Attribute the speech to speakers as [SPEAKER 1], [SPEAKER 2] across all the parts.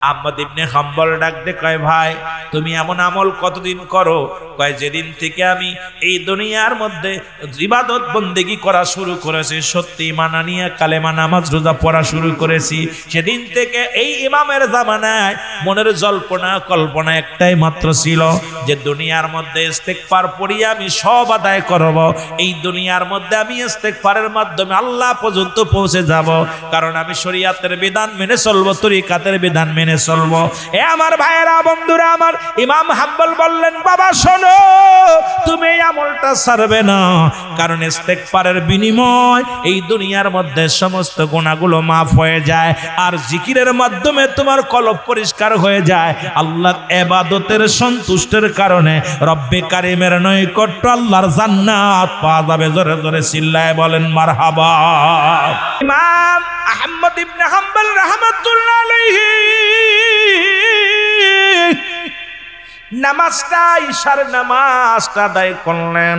[SPEAKER 1] আহমদ ইবনে হাম্বল ডাক দে কয়, ভাই তুমি এমন আমল কতদিন করো? কয়, যেদিন থেকে আমি এই দুনিয়ার মধ্যে ইবাদত বন্দেগি করা শুরু করেছি, সত্যি ঈমান আনিয়া কালেমা নামাজ রোজা পড়া শুরু করেছি, সেদিন থেকে এই ইমামের জামানায় মনের জল্পনা কল্পনা একটাই মাত্র ছিল যে দুনিয়ার মধ্যে ইস্তেগফার পড়িয়া আমি সব আদায় করব, এই দুনিয়ার মধ্যে আমি ইস্তেগফারের মাধ্যমে আল্লাহ পর্যন্ত পৌঁছে যাব, কারণ আমি শরীয়তের বিধান মেনে চলবো, তরিকাতের বিধান মেনে চলবো। এ আমার ভাইয়েরা, বন্ধুরা আমার, ইমাম হাম্বল বললেন, বাবা শোনো, তুমি এই আমলটা ছাড়বে না, কারণ ইস্তেগফারের বিনিময় এই দুনিয়ার মধ্যে সমস্ত গুনাহগুলো মাফ হয়ে যায়, আর জিকিরের মাধ্যমে তোমার কলব পরিষ্কার হয়ে যায়। আল্লাহর ইবাদতের সন্তুষ্টের কারণে রব্বে কারিমের নৈকট্য আল্লাহর জান্নাত পাওয়া যাবে। জোরে জোরে চিল্লায় বলেন মারহাবা। ইমাম আহমদ ইবনে হাম্বল রাহমাতুল্লাহ আলাইহি নামাজটা, ঈশার নামাজটা আদায় করলেন।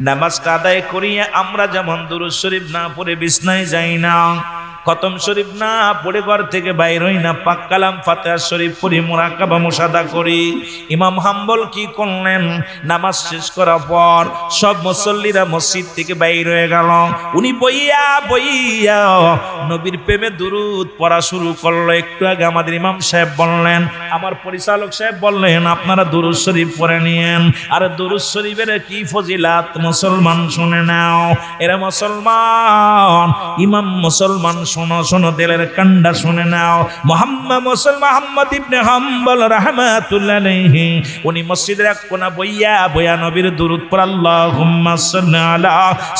[SPEAKER 1] নামাজটা আদায় করিয়ে আমরা যেমন দুরূদ শরীফ না পড়ে বিছনায় যাই না, খতম শরীফ না পড়ে ঘর থেকে বাইর হই না, পাক কালাম ফাতিহা শরীফ পড়ি, মুরাকাবা মুশাহাদা করি, ইমাম হাম্বল কি করলেন? নামাজ শেষ করার পর সব মুসল্লিরা মসজিদ থেকে বাইর হয়ে গেল, উনি বইয়া বইয়া নবীর প্রেমে দুরূদ পড়া শুরু করলো। একটু আগে আমাদের ইমাম সাহেব বললেন, আমার পরিচালক সাহেব বললেন, আপনারা দুরূদ শরীফ পড়ে নিয়েন। আর দুরূদ শরীফের কি ফজিলাত মুসলমান শুনে নাও। এরা মুসলমান, ইমাম মুসলমান, শোনো শোনো, দিলের কান্ডা শুনে নাও। মুহাম্মদ ইবনে হাম্বল রাহমাতুল্লাহ আলাইহি উনি মসজিদের এক কোণা বইয়া বইয়া নবীর দুরূদ পড়ে, আল্লাহুম্মা সাল্লি আলা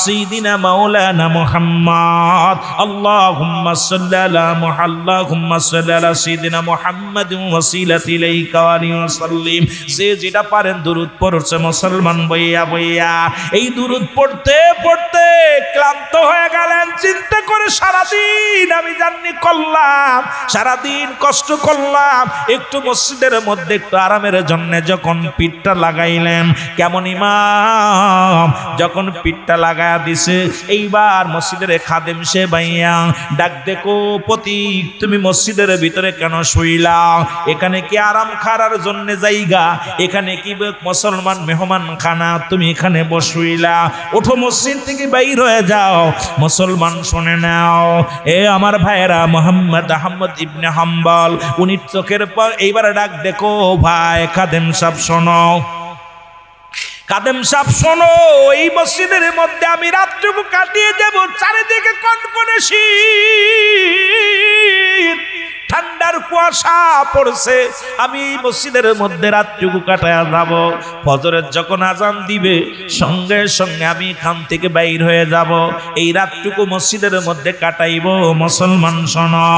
[SPEAKER 1] সাইয়্যিদিনা মাওলানা মুহাম্মদ, আল্লাহুম্মা সাল্লি আলা আল্লাহুম্মা সাল্লি আলা সাইয়্যিদিনা মুহাম্মাদিন ওয়াসিলাতি ইলাইকা ওয়া আলিহি ওয়া সাল্লিম। যে যেটা পারেন দুরূদ পড়ছে মুসলমান বইয়া বইয়া। এই দুরূদ পড়তে পড়তে ক্লান্ত হয়ে গেলেন, চিন্তা করে সারাদিন আমি জার্নি করলাম, সারাদিন কষ্ট করলাম, একটু মসজিদের মধ্যে একটু আরামের জন্য যখন পিঠটা লাগাইলেন, কেমন ইমাম যখন পিঠটা লাগায়া দিছে, এইবার মসজিদের খাদেম সে বাইয়া ডাক দেখো, পথিক তুমি মসজিদের ভিতরে কেন শুইলা? এখানে কি আরাম খারার জন্য জায়গা? এখানে কি মুসলমান মেহমান খানা? তুমি এখানে বসুইলা, ওঠো মসজিদ থেকে বাইর হয়ে যাও। মুসলমান শুনে নাও, এ আমার ভাইয়েরা, মুহাম্মদ আহমদ ইবনে হাম্বল উনি চোখের পর এইবার ডাক দেখো, ভাই খাদেম সাহেব শোনো, কাদেম সাহেব শোনো, এই মসজিদের মধ্যে আমি রাতটুকু কাটিয়ে যাব, চারিদিকে কনকনে শীত, ঠান্ডার কুয়াশা পড়ছে, আমি এই মসজিদের মধ্যে রাতটুকু কাটায়া যাব। ফজরের যখন আজান দিবে সঙ্গে সঙ্গে আমি এখান থেকে বাইর হয়ে যাব, এই রাতটুকু মসজিদের মধ্যে কাটাইব। মুসলমান শোনো।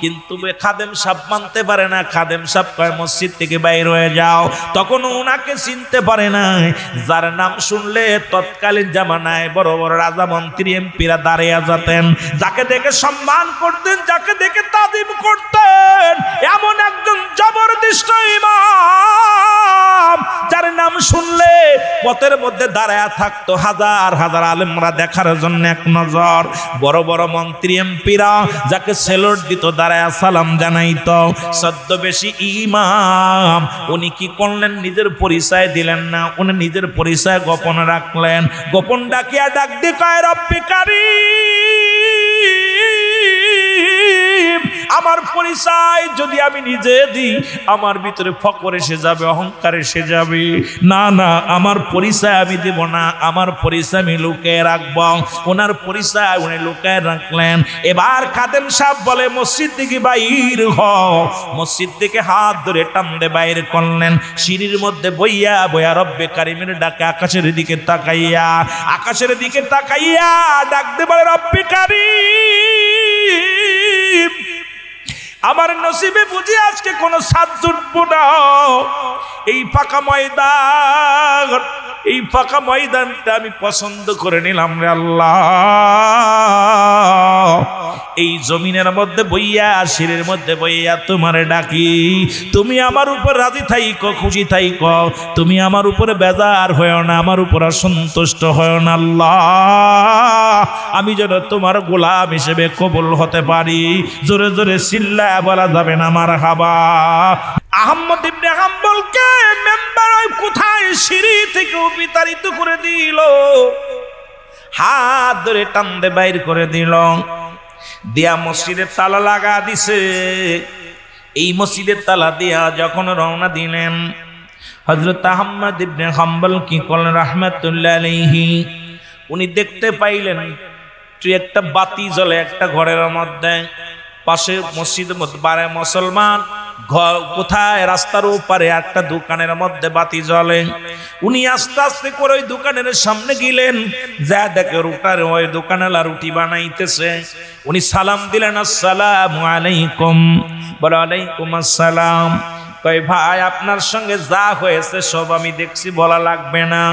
[SPEAKER 1] কিন্তু খাদেম সাহেব মানতে পারে না। খাদেম সাহেব কয়, মসজিদ থেকে বাইর হয়ে যাও। তখন ওনাকে চিনতে পারে না, যার নাম শুনলে তৎকালীন জামানায় বড় বড় রাজা মন্ত্রী এমপিরা দাঁড়িয়ে যেতেন, যাকে দেখে সম্মান করতেন, যাকে দেখে তাজিম করতেন, এমন একজন জবরদস্ত ইমাম, যার নাম শুনলে পথের মধ্যে দাঁড়ায়া থাকতো হাজার হাজার আলেমরা দেখার জন্য এক নজর। বড় বড় মন্ত্রী এমপিরা যাকে সেলুট দিত, দাঁড়ায়া সালাম জানাইতো। সদ্য বেশি ইমাম উনি কি করলেন? নিজের পরিচয় দিলেন না, উনি নিজের পরিচয় গোপন রাখলেন। গোপন ডাকিয়া ডাক দিয়ে কয়, রব্বে কারীম, আমার পরিচয় যদি আমি নিজে দিই, আমার ভিতরে ফকর এসে যাবে, অহংকার এসে যাবে। না না, আমার পরিচয় আমি দেব না, আমার পরিচয় আমি লুকিয়ে রাখবো। ওনার পরিচয় উনি লুকিয়ে রাখলেন। এবার খাদেম সাহেব বলে, মসজিদ থেকে বাইর হও। মসজিদ থেকে হাত ধরে টানতে বাইর করলেন। সিঁড়ির মধ্যে বইয়া বইয়া রব্বে কারিমের ডাকে আকাশের দিকে তাকাইয়া, আকাশের দিকে তাকাইয়া ডাকতে বলে, রব্বে কারিম, আমার নসিবে বুঝি আজকে কোনো সাত জুটবো না। এই ফাঁকা ময়দান, এই ফাঁকা ময়দানটা আমি পছন্দ করে নিলাম রে আল্লাহ। এই জমিনের মধ্যে বইয়া শিরের মধ্যে বইয়া তোমারে ডাকি, তুমি আমার উপর রাজি থাইকো, খুশি থাইকো, তুমি আমার উপরে বেজার হয়েও না, আমার উপর অসন্তুষ্ট হয়েও না আল্লাহ, আমি যেন তোমার গোলাম হিসেবে কবুল হতে পারি। জোরে জোরে চিল্লায়া বলা যাবে না মারহাবা। আহমদ ইবনে হাম্বলকে মেম্বার কোথায় সিঁড়ি থেকে বিতাড়িত করে দিল, হাত ধরে টানতে বাইর করে দিল, দিয়া মসজিদের তালা লাগা দিছে। এই মসজিদের তালা দিয়া যখন রওনা দিলেন, হযরত আহমদ ইবনে হাম্বল কি করলেন রাহমাতুল্লাহ আলাইহি, উনি দেখতে পাইলেন তুই একটা বাতি জ্বলে একটা ঘরের মধ্যে, পাশে মসজিদের মধ্যে বারে মুসলমান, কোথায় রাস্তার ওপারে একটা দোকানের মধ্যে বাতি জ্বলে। উনি আস্তে আস্তে করে ওই দোকানের সামনে গেলেন, যা দেখে রুটার ওই দোকানওয়ালা রুটি বানাইতেছে। উনি সালাম দিলেন, আসসালামু আলাইকুম। বলে ওয়ালাইকুম আসসালাম। কই ভাই আপনার সঙ্গে যা হয়েছে সব আমি দেখছি, বলা লাগবে না,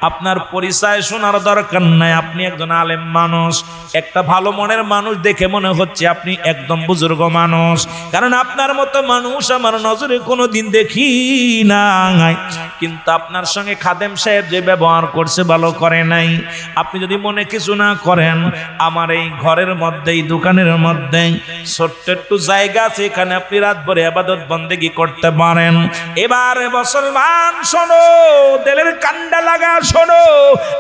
[SPEAKER 1] আপনার পরিচয় শোনার দরকার নাই, আপনি একজন আলেম মানুষ, একটা ভালো মনের মানুষ দেখে মনে হচ্ছে আপনি একদম বুজুর্গ মানুষ, কারণ আপনার মতো মানুষ আমার নজরে কোনোদিন দেখি নাই। কিন্তু আপনার সঙ্গে খাদেম সাহেব যে ব্যবহার করছে ভালো করে নাই। আপনি যদি মনে কিছু না করেন, আমার এই ঘরের মধ্যে, এই দোকানের মধ্যে ছোট্ট একটু জায়গা আছে, এখানে আপনি রাত ভরে ইবাদত বন্দেগী করতে পারেন। এবারে মুসলমান শোনো, দিলের কান্ডা লাগা শোনো।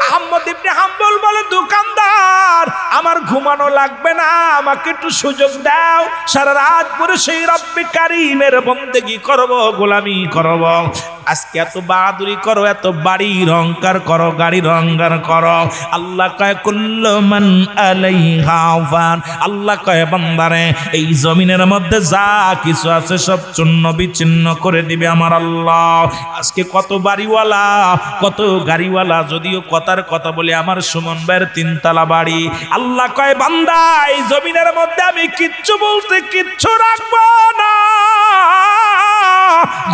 [SPEAKER 1] আহমদ ইবনে হাম্বল বলে, দোকানদার আমার ঘুমানো লাগবে না, আমাকে একটু সুযোগ দাও, সারা রাত ভরে সেই রব্বে কারীমের বন্দেগী করব, গোলামি করব। আজকে এত বাহাদুরি করো, এত বাড়ির অহংকার করো, গাড়ির অহংকার করো। আল্লাহ কয় কুল্লু মান আলাইহা ফান, আল্লাহ কয় বান্দারে এই জমিনের মধ্যে যা কিছু আছে সব চূর্ণ বিচ্ছিন্ন করে দিবে আমার আল্লাহ। আজকে কত বাড়িওয়ালা, কত গাড়িওয়ালা, যদিও কথার কথা বলে আমার সুমন ভাইয়ের 3 তলা বাড়ি, আল্লাহ কয় বান্দা এই জমিনের মধ্যে আমি কিচ্ছু বলতে কিচ্ছু রাখবো না।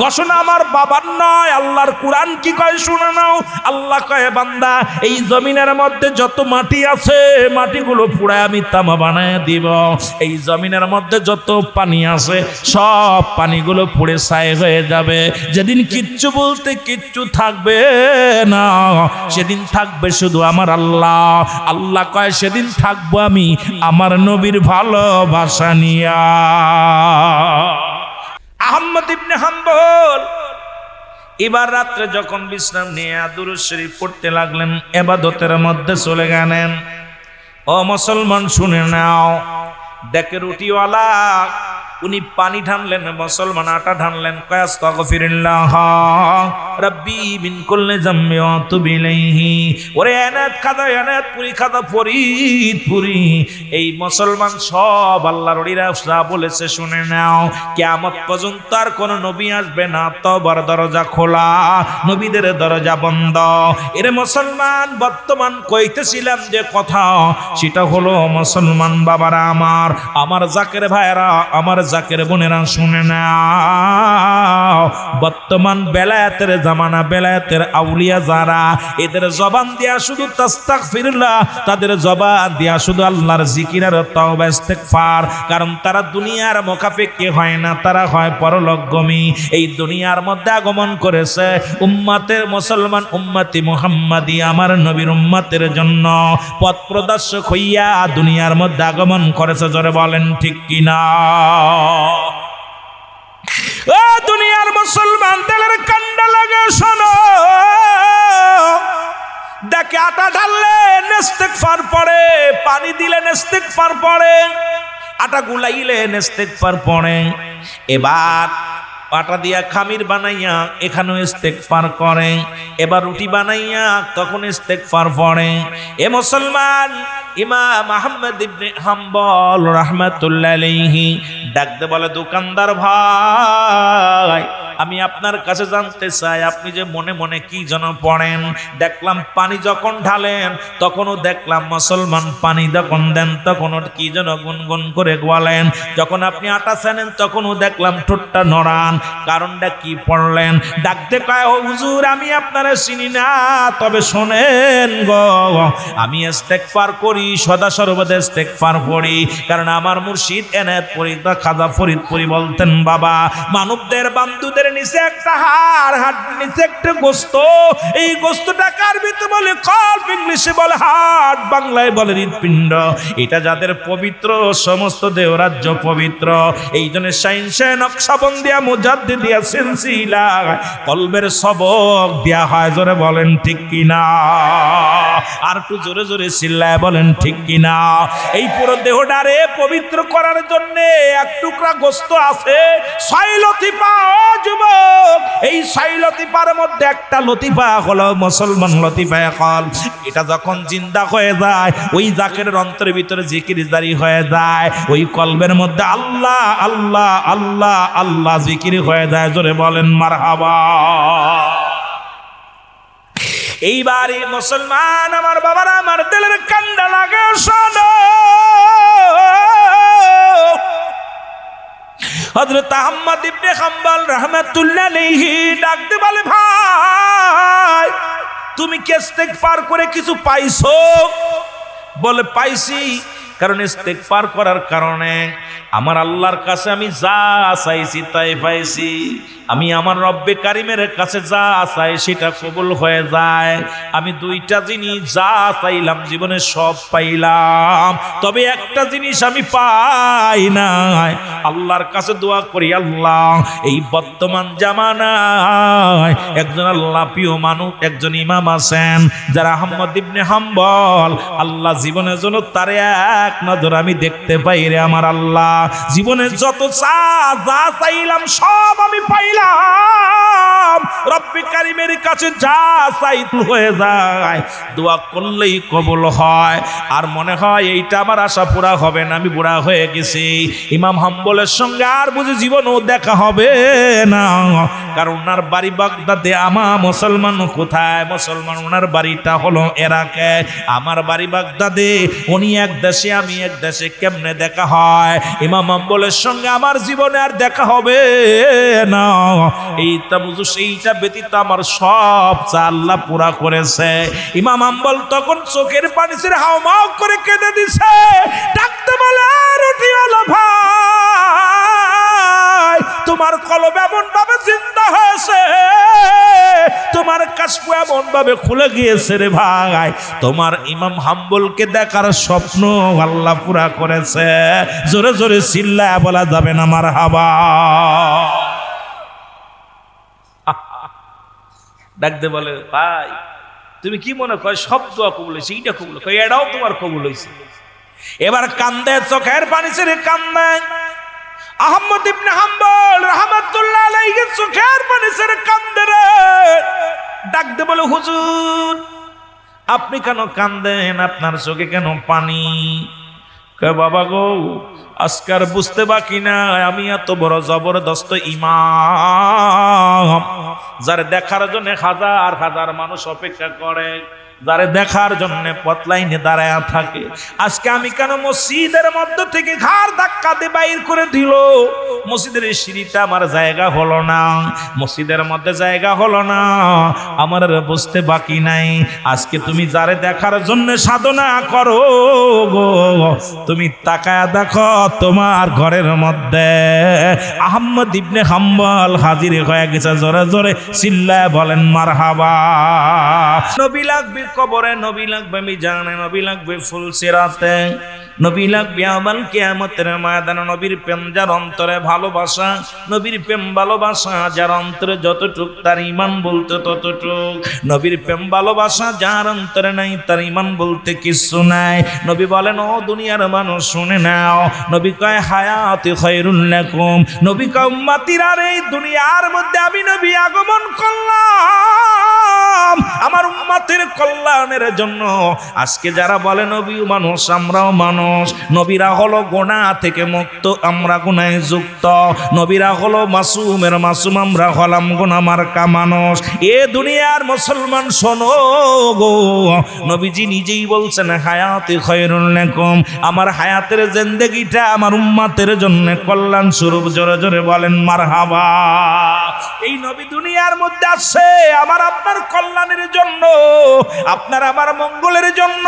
[SPEAKER 1] ঘোষণা আমার বাবার নয়, আল্লাহর কুরআন কি কয় শুনে নাও। আল্লাহ কয় বান্দা এই জমিনের মধ্যে যত মাটি আছে মাটিগুলো পুড়ায় আমি তামা বানায় দিব, এই জমিনের মধ্যে যত পানি আছে সব পানিগুলো পুড়ে ছাই হয়ে যাবে। যেদিন কিচ্ছু বলতে কিচ্ছু থাকবে না, সেদিন থাকবে শুধু আমার আল্লাহ। আল্লাহ কয় সেদিন থাকবো আমি আমার নবীর ভালোবাসা নিয়া। আহমদ ইবনে হাম্বল এবার রাত্রে যখন বিশ্রাম নিয়ে দুরূদ শরীফ পড়তে লাগলেন, ইবাদতের মধ্যে চলে গেলেন। ও মুসলমান শুনে নাও, দেখে রুটিওয়ালা উনি পানি ঢানলেন, মুসলমান আটা ঢানলেন, কয় আস্তাগফিরুল্লাহ রাব্বি মিন কুল্লি যামবি ওয়া আতুবু ইলাইহি। ওরে এনাত খাদা, এনাত পুরি খাদা, ফরিদ পুরি। এই মুসলমান সব আল্লাহর ওলিরা যা বলেছে শুনে নাও, কিয়ামত পর্যন্ত আর কোন নবী আসবে না, তওবার দরজা খোলা, নবীদের দরজা বন্ধ। এরে মুসলমান, বর্তমান কইতেছিলাম যে কথা, সেটা হলো মুসলমান বাবারা আমার, আমার জাকের ভাইরা, আমার জাকের বোনেরা শুনে নাও, বর্তমান বেলায়েতের জামানা, বেলায়েতের আউলিয়া যারা, এদের জবান দিয়া শুধু তাস্তাগফিরুল্লাহ, তাদের জবান দিয়া শুধু আল্লাহর জিকির আর তাওবা ইস্তেগফার, কারণ তারা দুনিয়ার মুখাপেক্ষী হয় না, তারা হয় পরলোকগামী। এই দুনিয়ার মধ্যে আগমন করেছে উম্মতের, মুসলমান উম্মতি মুহাম্মাদি, আমার নবীর উম্মতের জন্য পথ প্রদর্শক হইয়া দুনিয়ার মধ্যে আগমন করেছে। জোরে বলেন ঠিক কিনা? ও দুনিয়ার মুসলমান, তেলের কান্ডা লাগে শোনো, দেখে আটা ঢাললে ইস্তেগফার পড়ে, পানি দিলে ইস্তেগফার পড়ে, আটা গুলাইলে ইস্তেগফার পড়ে। এবার আটা দিয়া খামির বানাইয়া এখানেও ইস্তেগফার করে, এবার রুটি বানাইয়া তখন ইস্তেগফার পড়ে। এ মুসলমান, ইমাম আহমদ ইবনে হাম্বল রাহমাতুল্লাহ আলাইহি ডাকতে বলে, দোকানদার ভাই আমি আপনার কাছে জানতে চাই আপনি যে মনে মনে কি যেন পড়েন। দেখলাম পানি যখন ঢালেন তখনও দেখলাম মুসলমান, পানি যখন দেন তখনও কি যেন গুনগুন করে বলেন। যখন আপনি আটা ছানেন তখনও দেখলাম ঠোঁটটা নড়ান। কারণটা কি পড়লেন? ডাকতে কয়, ও হুজুর আমি আপনারা চিনি না, তবে শোনেন গো, আমি ইস্তেগফার করি, সদা সর্বদা ইস্তেগফার করি। কারণ আমার মুর্শিদ এনায়েত ফরিদ খাজা ফরিদপুরি বলতেন, বাবা মানবদের বান্ধুদের নিচে একটা হাড় নিচে একটা গোস্ত, এই গোস্তটা আরবিতে বলে কল্প, ইংলিশে বলে হার্ট, বাংলায় বলে হৃৎপিণ্ড। এটা যাদের পবিত্র, সমস্ত দেহরাজ্য পবিত্র। এই জন্য সাইন্সে নকশাবন্দিয়া মুজাদ্দিদিয়া সিলসিলা কলবের সবক দেয়া হয়। জোরে বলেন ঠিক কিনা? আর একটু জোরে জোরে চিল্লায় বলেন ঠিক কিনা? এই পুরো দেহটারে পবিত্র করার জন্য এক টুকরা গোস্ত আছে, 6 লতিফা। যুবক, এই 6 লতিফার মধ্যে একটা লতিফা হলো মুসলমান লতিফা কল। এটা যখন জিন্দা হয়ে যায়, ওই জাকেরের অন্তরের ভিতরে জিকির জারি হয়ে যায়, ওই কলবের মধ্যে আল্লাহ আল্লাহ আল্লাহ আল্লাহ জিকির হয়ে যায়। জোরে বলেন মারহাবা। এইবারই মুসলমান আমার বাবারা, আমার দিলের কান্ডা লাগে, শোনো হযরত আহমদ ইবনে হাম্বল রাহমাতুল্লাহ আলাইহি ডাকতে বলে, ভাই তুমি কি ইস্তেগফার করে কিছু পাইছো? বলে পাইছি। কারণ ইস্তেগফার করার কারণে আমার আল্লাহর কাছে আমি যা চাইছি তাই পাইছি। আমি আমার রব্বে কারিমের কাছে যা চাই সেটা কবুল হয়ে যায়। আমি 2টা জিনিস যা চাইলাম জীবনে সব পাইলাম, তবে একটা জিনিস আমি পাই নাই। আল্লাহর কাছে দোয়া করি, আল্লাহ এই বর্তমান জামানায় একজন আল্লাহ প্রিয় মানুষ, একজন ইমাম আছেন যারা আহমদ ইবনে হাম্বল, আল্লাহ জীবনের জন্য তারে এক নজর আমি দেখতে পাই রে আমার আল্লাহ। জীবনের যত যা চাইলাম সব আমি পাইলাম। রব্বে কারিমের কাছে যা চাই হয়ে যায়, দোয়া করলেই কবুল হয়। আর মনে হয় এইটা আমার আশা পুরা হবে না, আমি বুড়া হয়ে গেছি, ইমাম হাম্বলের সঙ্গে আর বুঝি জীবনও দেখা হবে না। কারণ ওনার বাড়ি বাগদাদে। আমার মুসলমান কোথায়? মুসলমান ওনার বাড়িটা হলো ইরাকে, আমার বাড়ি বাগদাদে। উনি এক দেশে, আমি এক দেশে, কেমনে দেখা হয়? ইমাম হাম্বলের সঙ্গে আমার জীবনে আর দেখা হবে না। এইটা বুঝো, সেইটা ব্যতীত আমার সব চা আল্লাহ পুরা করেছে। ইমাম হাম্বল তখন চোখের পানি ছেড়ে হাওমাও করে কেঁদে দিছে, ডাকতে বলে, আর উঠিওয়ালা ভাই, তোমার কলব এমন ভাবে জিন্দা হয়েছে, তোমার কাশফু এমন ভাবে খুলে গিয়েছে রে ভাই, তোমার ইমাম হাম্বলকে দেখার স্বপ্ন আল্লাহ পুরা করেছে। জোরে জোরে চিল্লায়া বলা যাবে না মারহাবা? ডাকতে বলে, ভাই তুমি কি মনে কয় সব দোয়া কবুল হয়েছে? এইটা কবুল কয়, এটাও তোমার কবুল হয়েছে। এবার কান্দে, চোখের পানি ছেড়ে কান্দে আহমদ ইবনে হাম্বল রাহমাতুল্লাহ আলাইহি, চোখের পানি ছেড়ে কান্দে রে। ডাকতে বলে, হুজুর আপনি কেন কান্দেন? আপনার চোখে কেন পানি? কয়, বাবা গো, আজকার বুঝতে বাকি না, আমি এত বড় জবরদস্ত ইমাম, যার দেখার জন্য হাজার হাজার মানুষ অপেক্ষা করে, যারে দেখার জন্য পথ লাইনে দাঁড়ায় থাকে। আজকে আমি কেন মসজিদের মধ্য থেকে ঘাড় ধাক্কা দিয়ে বাইর করে দিল? মসজিদের সিঁড়িটা আমার জায়গা হলো না, মসজিদের মধ্যে জায়গা হলো না, আমার বুঝতে বাকি নাই। আজকে তুমি যারে দেখার জন্য সাধনা করো গো, তুমি তাকায়া দেখো তোমার ঘরের মধ্যে আহমদ ইবনে হাম্বল হাজির হয়ে গেছে। জোরে জোরে চিল্লায় বলেন মারহাবা। নবী লাগবে কবরে, নবী লাগবে মিজানে, নবী লাগবে ফুলসিরাতে, নবী লাগবে আমাল কিয়ামতের ময়দানে। নবীর প্রেম যার অন্তরে ভালোবাসা, নবীর প্রেম ভালোবাসা যার অন্তরে যতটুক, তার ইমান বলতে ততটুক। নবীর প্রেম ভালোবাসা যার অন্তরে নাই, তার ইমান বলতে কিছু নাই। নবী বলেন, ও দুনিয়ার মানুষ শুনে নাও, নবী কয় হায়াতি খায়রুল লাকুম, নবী কয় উম্মতিরা, এই দুনিয়ার মধ্যে আমি নবী আগমন করলাম আমার উম্মতের কল্যাণের জন্য। আজকে যারা বলে নবী মানুষ, আমরাও মানুষ, নবীরা হলো গুনাহ থেকে মুক্ত, আমরা গুনাহে যুক্ত, নবীরা হলো মাসুমের মাসুম, আমরা হলাম গুনাহ মার্কা মানুষ। এ দুনিয়ার মুসলমান শোনো গো, নবীজি নিজেই বলছেন হায়াতে খায়রুল লাকুম, আমার হায়াতের জিন্দেগিটা আমার উম্মতের জন্য কল্যাণ স্বরূপ। জোরে জোরে বলেন মারহাবা। এই নবী দুনিয়ার মধ্যে আসে আমার আপনার কল্যাণের জন্য, আপনার আমার মঙ্গলের জন্য।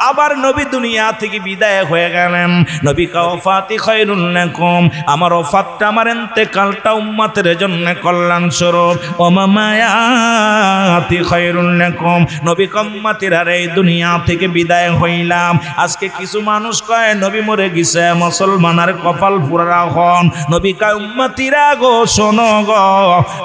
[SPEAKER 1] আবার নবী দুনিয়া থেকে বিদায় হয়ে গেলেন। নবী ওফাতি খায়রুল লাকুম, আমার ওফাতটা, আমার ইন্তেকালটা উম্মতের জন্য কল্যাণ স্বরূপ। ওমা মায়াতি খায়রুল লাকুম, নবী উম্মতিরা এই দুনিয়া থেকে বিদায় হইলাম। আজকে কিছু মানুষ কয় নবী মরে গেছে, মুসলমানের কপাল পুরা হন। নবী কয় উম্মতিরা গো শোনো গো,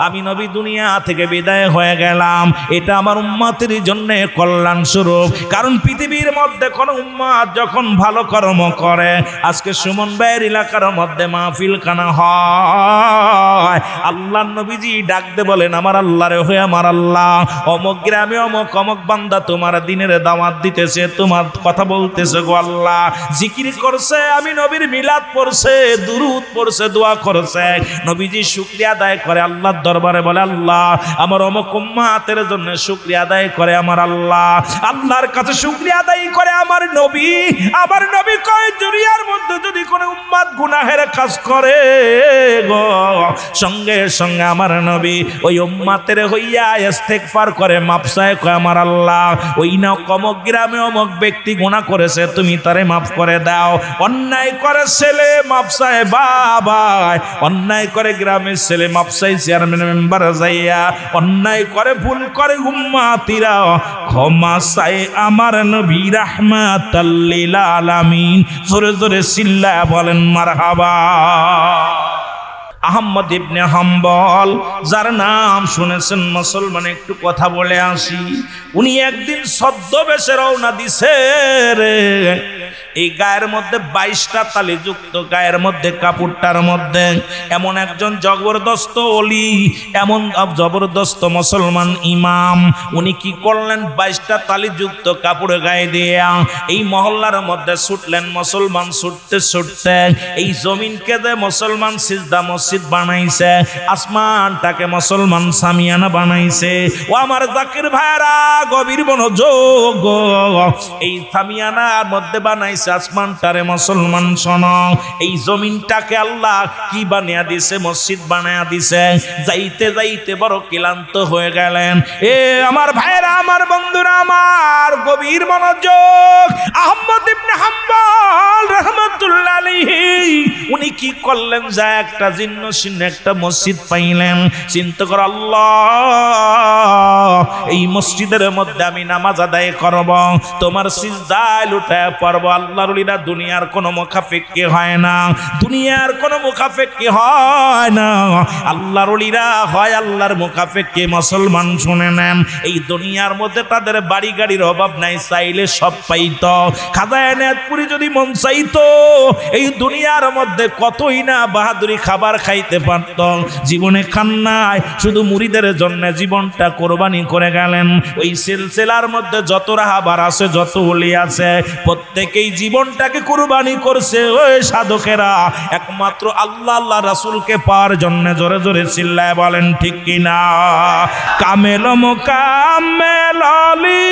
[SPEAKER 1] আমি নবী দুনিয়া থেকে বিদায় হয়ে গেলাম, এটা আমার উম্মতের জন্য কল্যাণ স্বরূপ। কারণ পৃথিবীর মধ্যে কোন উম্মত যখন ভালো কর্ম করে, আজকে সুমন ভাইয়ের এলাকার মধ্যে মাহফিল কানা হয়, আল্লাহর নবীজি ডাক দে বলেন আমার আল্লাহরে হয়ে আমার আল্লাহ, অমুক গ্রামে অমুক অমুক বান্দা তোমার দিনের দাওয়াত দিতেছে, তোমার কথা বলতেছে গো আল্লাহ, জিকির করছে, আমি নবীর মিলাদ পড়ছে, দুরূদ পড়ছে, দোয়া করছে। নবীজি শুকরিয়া আদায় করে আল্লাহর দরবারে, বলে আল্লাহ আমার অমুক উম্মতের জন্য শুকরিয়া আদায় করে আমার আল্লাহ, আল্লাহর কাছে শুকরিয়া আদায় করে আমার নবী। আমার নবী কয় দুনিয়ার মধ্যে যদি কোনো উম্মত গুনাহের কাজ করে গো, সঙ্গে সঙ্গে আমার নবী ওই উম্মতের হইয়া ইস্তেগফার করে, মাফ চায়, কয় আমার আল্লাহ ওই না অমুক গ্রামে অমুক ব্যক্তি গুনাহ করেছে, তুমি তারে মাফ করে দাও। অন্যায় করে ছেলে মাফ চায় বাবা, অন্যায় করে গ্রামের ছেলে মাফ চাই চেয়ারম্যান মেম্বার যাইয়া, অন্যায় করে ভুল করে উম্মতিরা ক্ষমা চায় আমার নবী রাহমাতাল লিল আলামিন। জোরে জোরে চিল্লায়া বলেন মারহাবা। আহমদ ইবনে হাম্বল, যার নাম শুনেছেন মুসলমান, একটু কথা বলে আসি। উনি একদিন ছদ্মবেশে রওনা দিছে রে, এই গায়ের মধ্যে 22টা তালি যুক্ত, গায়ের মধ্যে কাপড়টার মধ্যে এমন একজন জবরদস্ত অলি, এমন জবরদস্ত মুসলমান ইমাম, উনি কি করলেন 22টা তালি যুক্ত কাপড় গায়ে দিয়ে এই মহল্লার মধ্যে ছুটলেন। মুসলমান ছুটতে ছুটতে এই জমিনকে যে মুসলমান সিজদা মসজিদ বানাইছে, আসমানটাকে মুসলমান সামিয়ানা বানাইছে। ও আমার জাকির ভাইরা গভীর মনোযোগ, এই সামিয়ানার মধ্যে বানাইছে আসমানটারে মুসলমান শোনো, এই জমিনটাকে আল্লাহ কি বানিয়ে দিছে, মসজিদ বানায়া দিছে। যাইতে যাইতে বড় ক্লান্ত হয়ে গেলেন। এ আমার ভাইরা, আমার বন্ধুরা, আমার গভীর মনোযোগ। আহমদ ইবনে হাম্বল রাহমাতুল্লাহ আলাইহি উনি কি করলেন, যা একটা জীর্ণ শীর্ণ একটা মসজিদ পাইলেন। চিন্তা কর আল্লাহ এই মসজিদের মধ্যে আমি নামাজ আদায় করব, তোমার সিজদায় লুটায় পড়ব। আল্লাহর ওলিরা দুনিয়ার কোনো মুখাফেক্কি হয় না, দুনিয়ার কোনো মুখাফেক্কি হয় না, আল্লাহর ওলিরা হয় আল্লাহর মুখাফেক্কি। মুসলমান শুনে নেন, এই দুনিয়ার মধ্যে তাদের বাড়ি গাড়ির অভাব নাই, চাইলে সব পাইতো। খাজা এনায়েতপুরি যদি মন চাইতো এই দুনিয়ার মধ্যে কতই না বাহাদুরি খাবার খাইতে পারত, জীবনে খান নাই, শুধু মুরিদের জন্য জীবনটা কোরবানি করে গেলেন। ওই সিলসিলার মধ্যে যত রাহাবার আছে, যত ওলি আছে, প্রত্যেকেই জীবনটাকে কোরবানি করছে। ওই সাধকেরা একমাত্র আল্লাহ আল্লাহ রাসূলকে পাওয়ার জন্য। জোরে জোরে চিল্লায় বলেন ঠিক কিনা। কামেল মোকাম্মেল আলী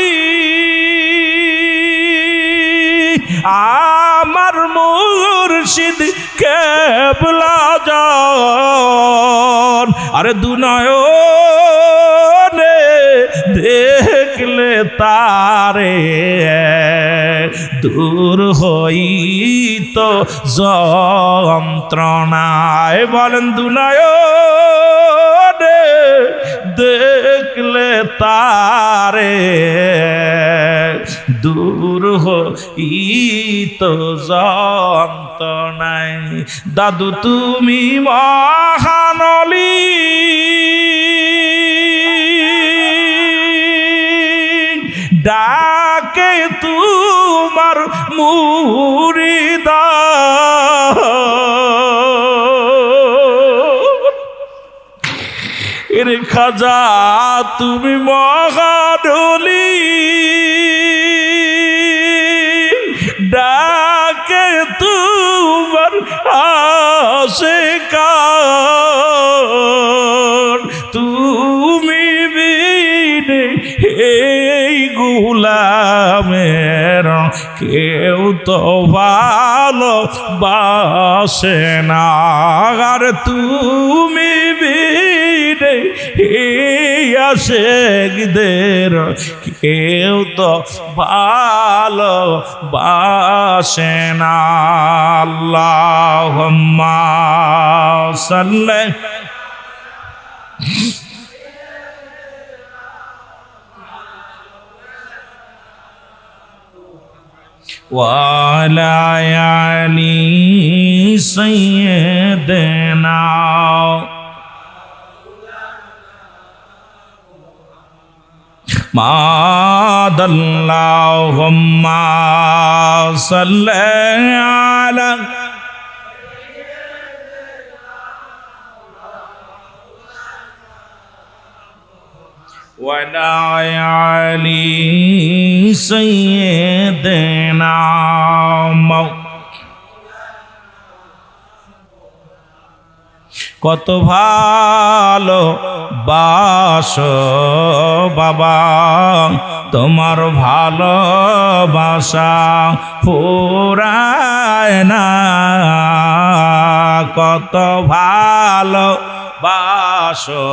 [SPEAKER 1] আমার মুর্শিদ কেবলা জান, আরে দুনয়নে দেখলে তারে দূর হইত যন্ত্রণায়। বলেন দুনয়নে দেখলে তারে দূর হইত যন্ত্রণায়। দাদু তুমি মহানলি, ডাকে তোমার মুরিদা, এরে খাজা তুমি মহাডলি ডাকে তোমার আশিকার তুমি বিনে এই গোলামের কেউ তো ভালো বাসে না আর তুমি বিনে এই আশিকদের কেউ তো ভালো বাসে না আল্লাহুম্মা সাল্লি وعلى آل سيدنا ماد اللهم صل على وعلى آل سيدنا কত ভালো বাসো বাবা তোমার ভালোবাসা ফুরায় না কত ভালো বাসো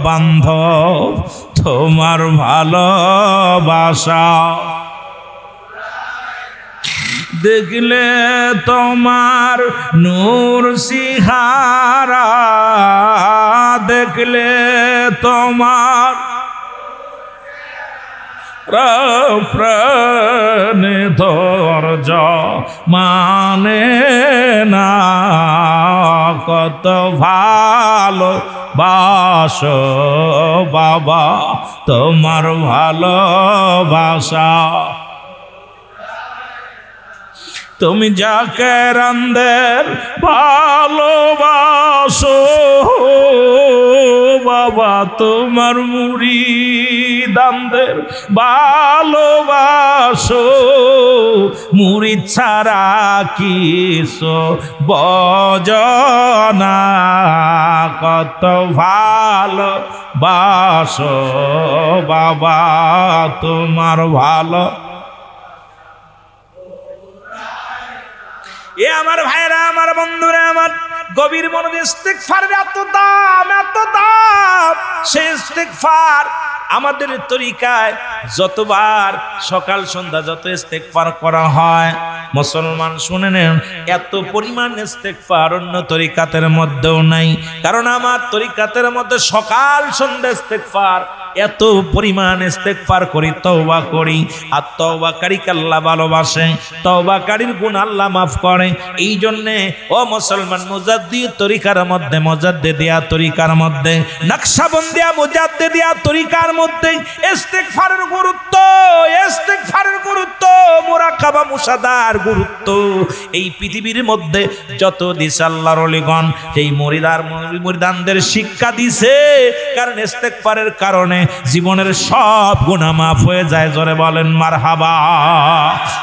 [SPEAKER 1] বান্ধব তোমার ভালোবাসা দেখলে তোমার নূর সিহারা দেখলে তোমার প্রাণে ধৈর্য মানে না কত ভালো বাসো বাবা তোমার ভালোবাসা তুমি যাকে রান্দের ভালোবাসো বাবা তোমার মুরিদানদের ভালোবাসো মুরিদ ছাড়া কিছু বজনা কত ভালো বাসো বাবা তোমার ভালো এ আমার ভাইরা আমার বন্ধুরা আমার গভীর মনোযোগ ইস্তিগফারের এত দাম সেই ইস্তিগফার আমাদের তরিকায় যতবার সকাল সন্ধ্যা যত ইস্তিগফার করা হয় মুসলমান শুনে নেন এত পরিমাণ ইস্তিগফার অন্য তরিকাতের মধ্যেও নাই কারণ আমার তরিকাতের মধ্যে সকাল সন্ধ্যা ইস্তিগফার এত পরিমাণ ইস্তিগফার করি তওবা করি আর তওবাকারীকে আল্লাহ ভালোবাসে তওবাকারীর গুনাহ আল্লাহ মাফ করে এই জন্য ও মুসলমান মুজাদ্দিদ তরিকার মধ্যে মুজাদ্দিদিয়া তরিকার মধ্যে নকশবন্দিয়া মুজাদ্দিদিয়া তরিকার মধ্যে ইস্তিগফারের গুরুত্ব মুরাকাবা মুশাদার গুরুত্ব এই পৃথিবীর মধ্যে যত দিছে আল্লাহর ওলিগণ সেই মুরিদানদের শিক্ষা দিছে কারণ ইস্তিগফারের কারণে জীবনের সব গুনাহ মাফ হয়ে যায় জোরে বলেন মারহাবা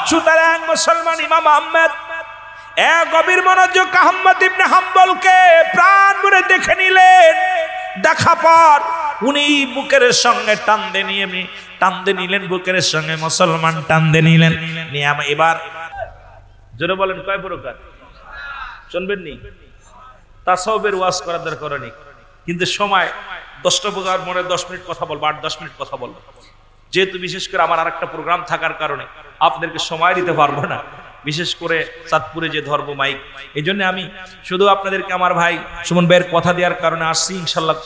[SPEAKER 1] সুতরাং মুসলমান ইমাম আহমদ গভীর মনোযোগ আহমদ ইবনে হাম্বলকে প্রাণ ভরে দেখে নিলেন দেখা পর উনি বুকের সঙ্গে টানতে নিলেন বুকের সঙ্গে মুসলমান টানতে নিলেন নিয়ে এবার জোরে বলেন কয় প্রকার শুনবেন নি তাসাউফের ওয়াজ করার দরকার নেই কিন্তু সময় 10টা প্রকার মনে 10 মিনিট কথা বলবো 8-10 মিনিট কথা বলবো যেহেতু বিশেষ করে আমার আরেকটা প্রোগ্রাম থাকার কারণে আপনাদেরকে সময় দিতে পারবো না বিশেষ করে চাঁদপুরে যে ধর্ম মাইক এই জন্য আমি শুধু আপনাদেরকে আমার ভাই সুমন ভাইয়ের কথা দেওয়ার কারণে আসছি ইনশাল্লাহ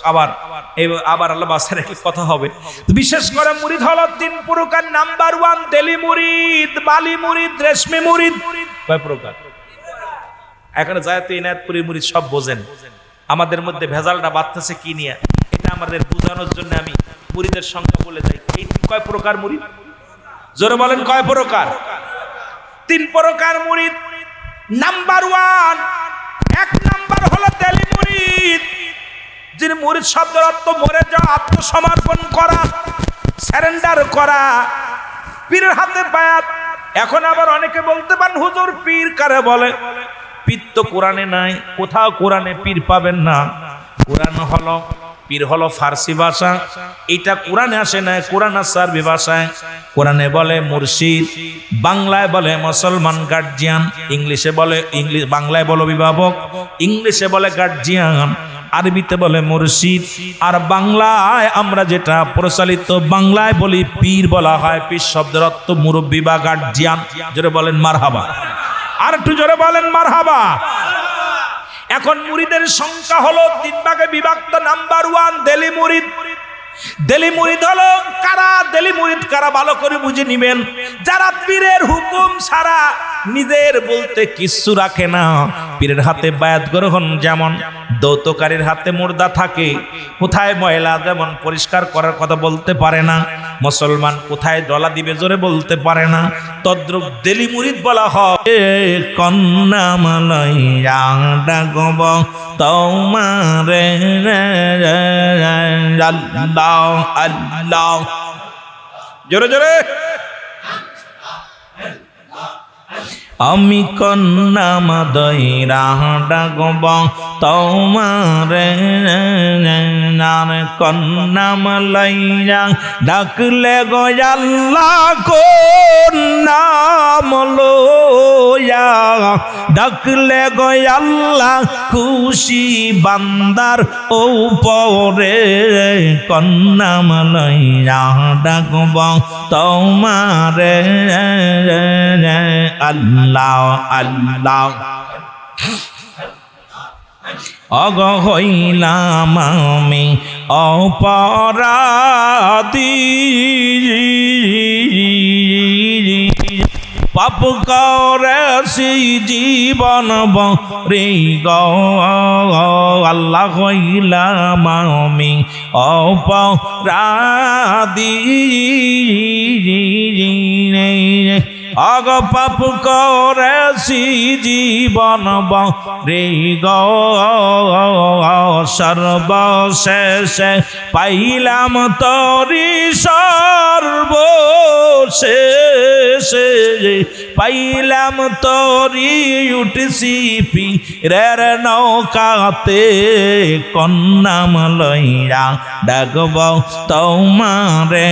[SPEAKER 1] আবার আল্লাহ বাসার একটি কথা হবে বিশেষ করে মুরিদ হলো 3 প্রকার নাম্বার 1 তেলি মুরিদ বালি মুরিদ রেশমি মুরিদ কয় প্রকার এখানে জায়াতে ইনায়েতপুরি মুরিদ সব বোঝেন আমাদের মধ্যে ভেজালটা বাড়তেছে কি নিয়ে এটা আমাদের বোঝানোর জন্য আমি মুরিদের সংখ্যা বলে যাই এই কয় প্রকার মুরিদ জোরে বলেন কয় প্রকার 3 প্রকার মুরিদ নাম্বার 1 এক নাম্বার হলো তেলি মুরিদ যিনি মুরিদ শব্দের অর্থ মরে যাওয়া, আত্মসমর্পণ করা, সারেন্ডার করা, পীরের হাতে বায়াত। এখন আবার অনেকে বলতে পারেন হুজুর পীর কারে বলে? পীর তো কোরআনে নাই, কোথাও কোরআনে পীর পাবেন না। কোরআন হলো, পীর হলো ফার্সি ভাষা, এটা কোরআনে আসে না, কোরআন আছে আরবি ভাষায়। কোরআনে বলে মুর্শিদ, বাংলায় বলে মুসলমান গার্জিয়ান, ইংলিশে বলে বাংলায় বলে অভিভাবক, ইংলিশে বলে গার্জিয়ান, আরবিতে বলে মুর্শিদ। আর বাংলায় আমরা যেটা প্রচলিত বাংলায় বলি পীর বলা হয়। পীর শব্দের অর্থ মুরব্বী বা গার্জিয়ান। জোরে বলেন মারহাবা, আর একটু জোরে বলেন মারহাবা। এখন মুরিদের সংখ্যা হলো 3 ভাগে বিভক্ত। নাম্বার 1 দেলি মুরিদ। দেলি মুরিদ হলো কারা? দেলি মুরিদ কারা ভালো করে বুঝে নিবেন। যারা পীরের হুকুম ছাড়া নিজের বলতে কিচ্ছু রাখে না। পীরের হাতে বায়াত গ্রহণ যেমন দৌতকারীর হাতে মুর্দা থাকে, কোথায় ময়লা যেমন পরিষ্কার করার কথা বলতে পারে না, মুসলমান কোথায় ডলা দিবে জোরে বলতে পারে না, তদ্রুপ দেলি মুরিদ বলা হয়। কন্যা মালাইয়া ডাকব তোমারে আল্লাহ আল্লাহ, জোরে জোরে। আমি কন্যা মাদইরা ডাকব তোমারে, কন্যা মালাইয়া ডাকলে গো আল্লাহ, কন্যা মলয়া ডাকলে গো আল্লাহ, খুশি বান্দার উপরে। কন্যা মালাইয়া ডাকব তোমারে আল্লাহ আল্লাহ। অগ হইলাম আমি অপরাধী, পাপ করেছি জীবন রে গো আল্লাহ, হইলাম আমি অপরাধী। অগ পাপ করেছি জীবন রে গো, সর্বশেষে পাইলাম তরি, সর্বশেষে পাইলাম তরি, উঠছি পীরের নৌকাতে। কন্যা মালাইয়া ডাকব তোমারে,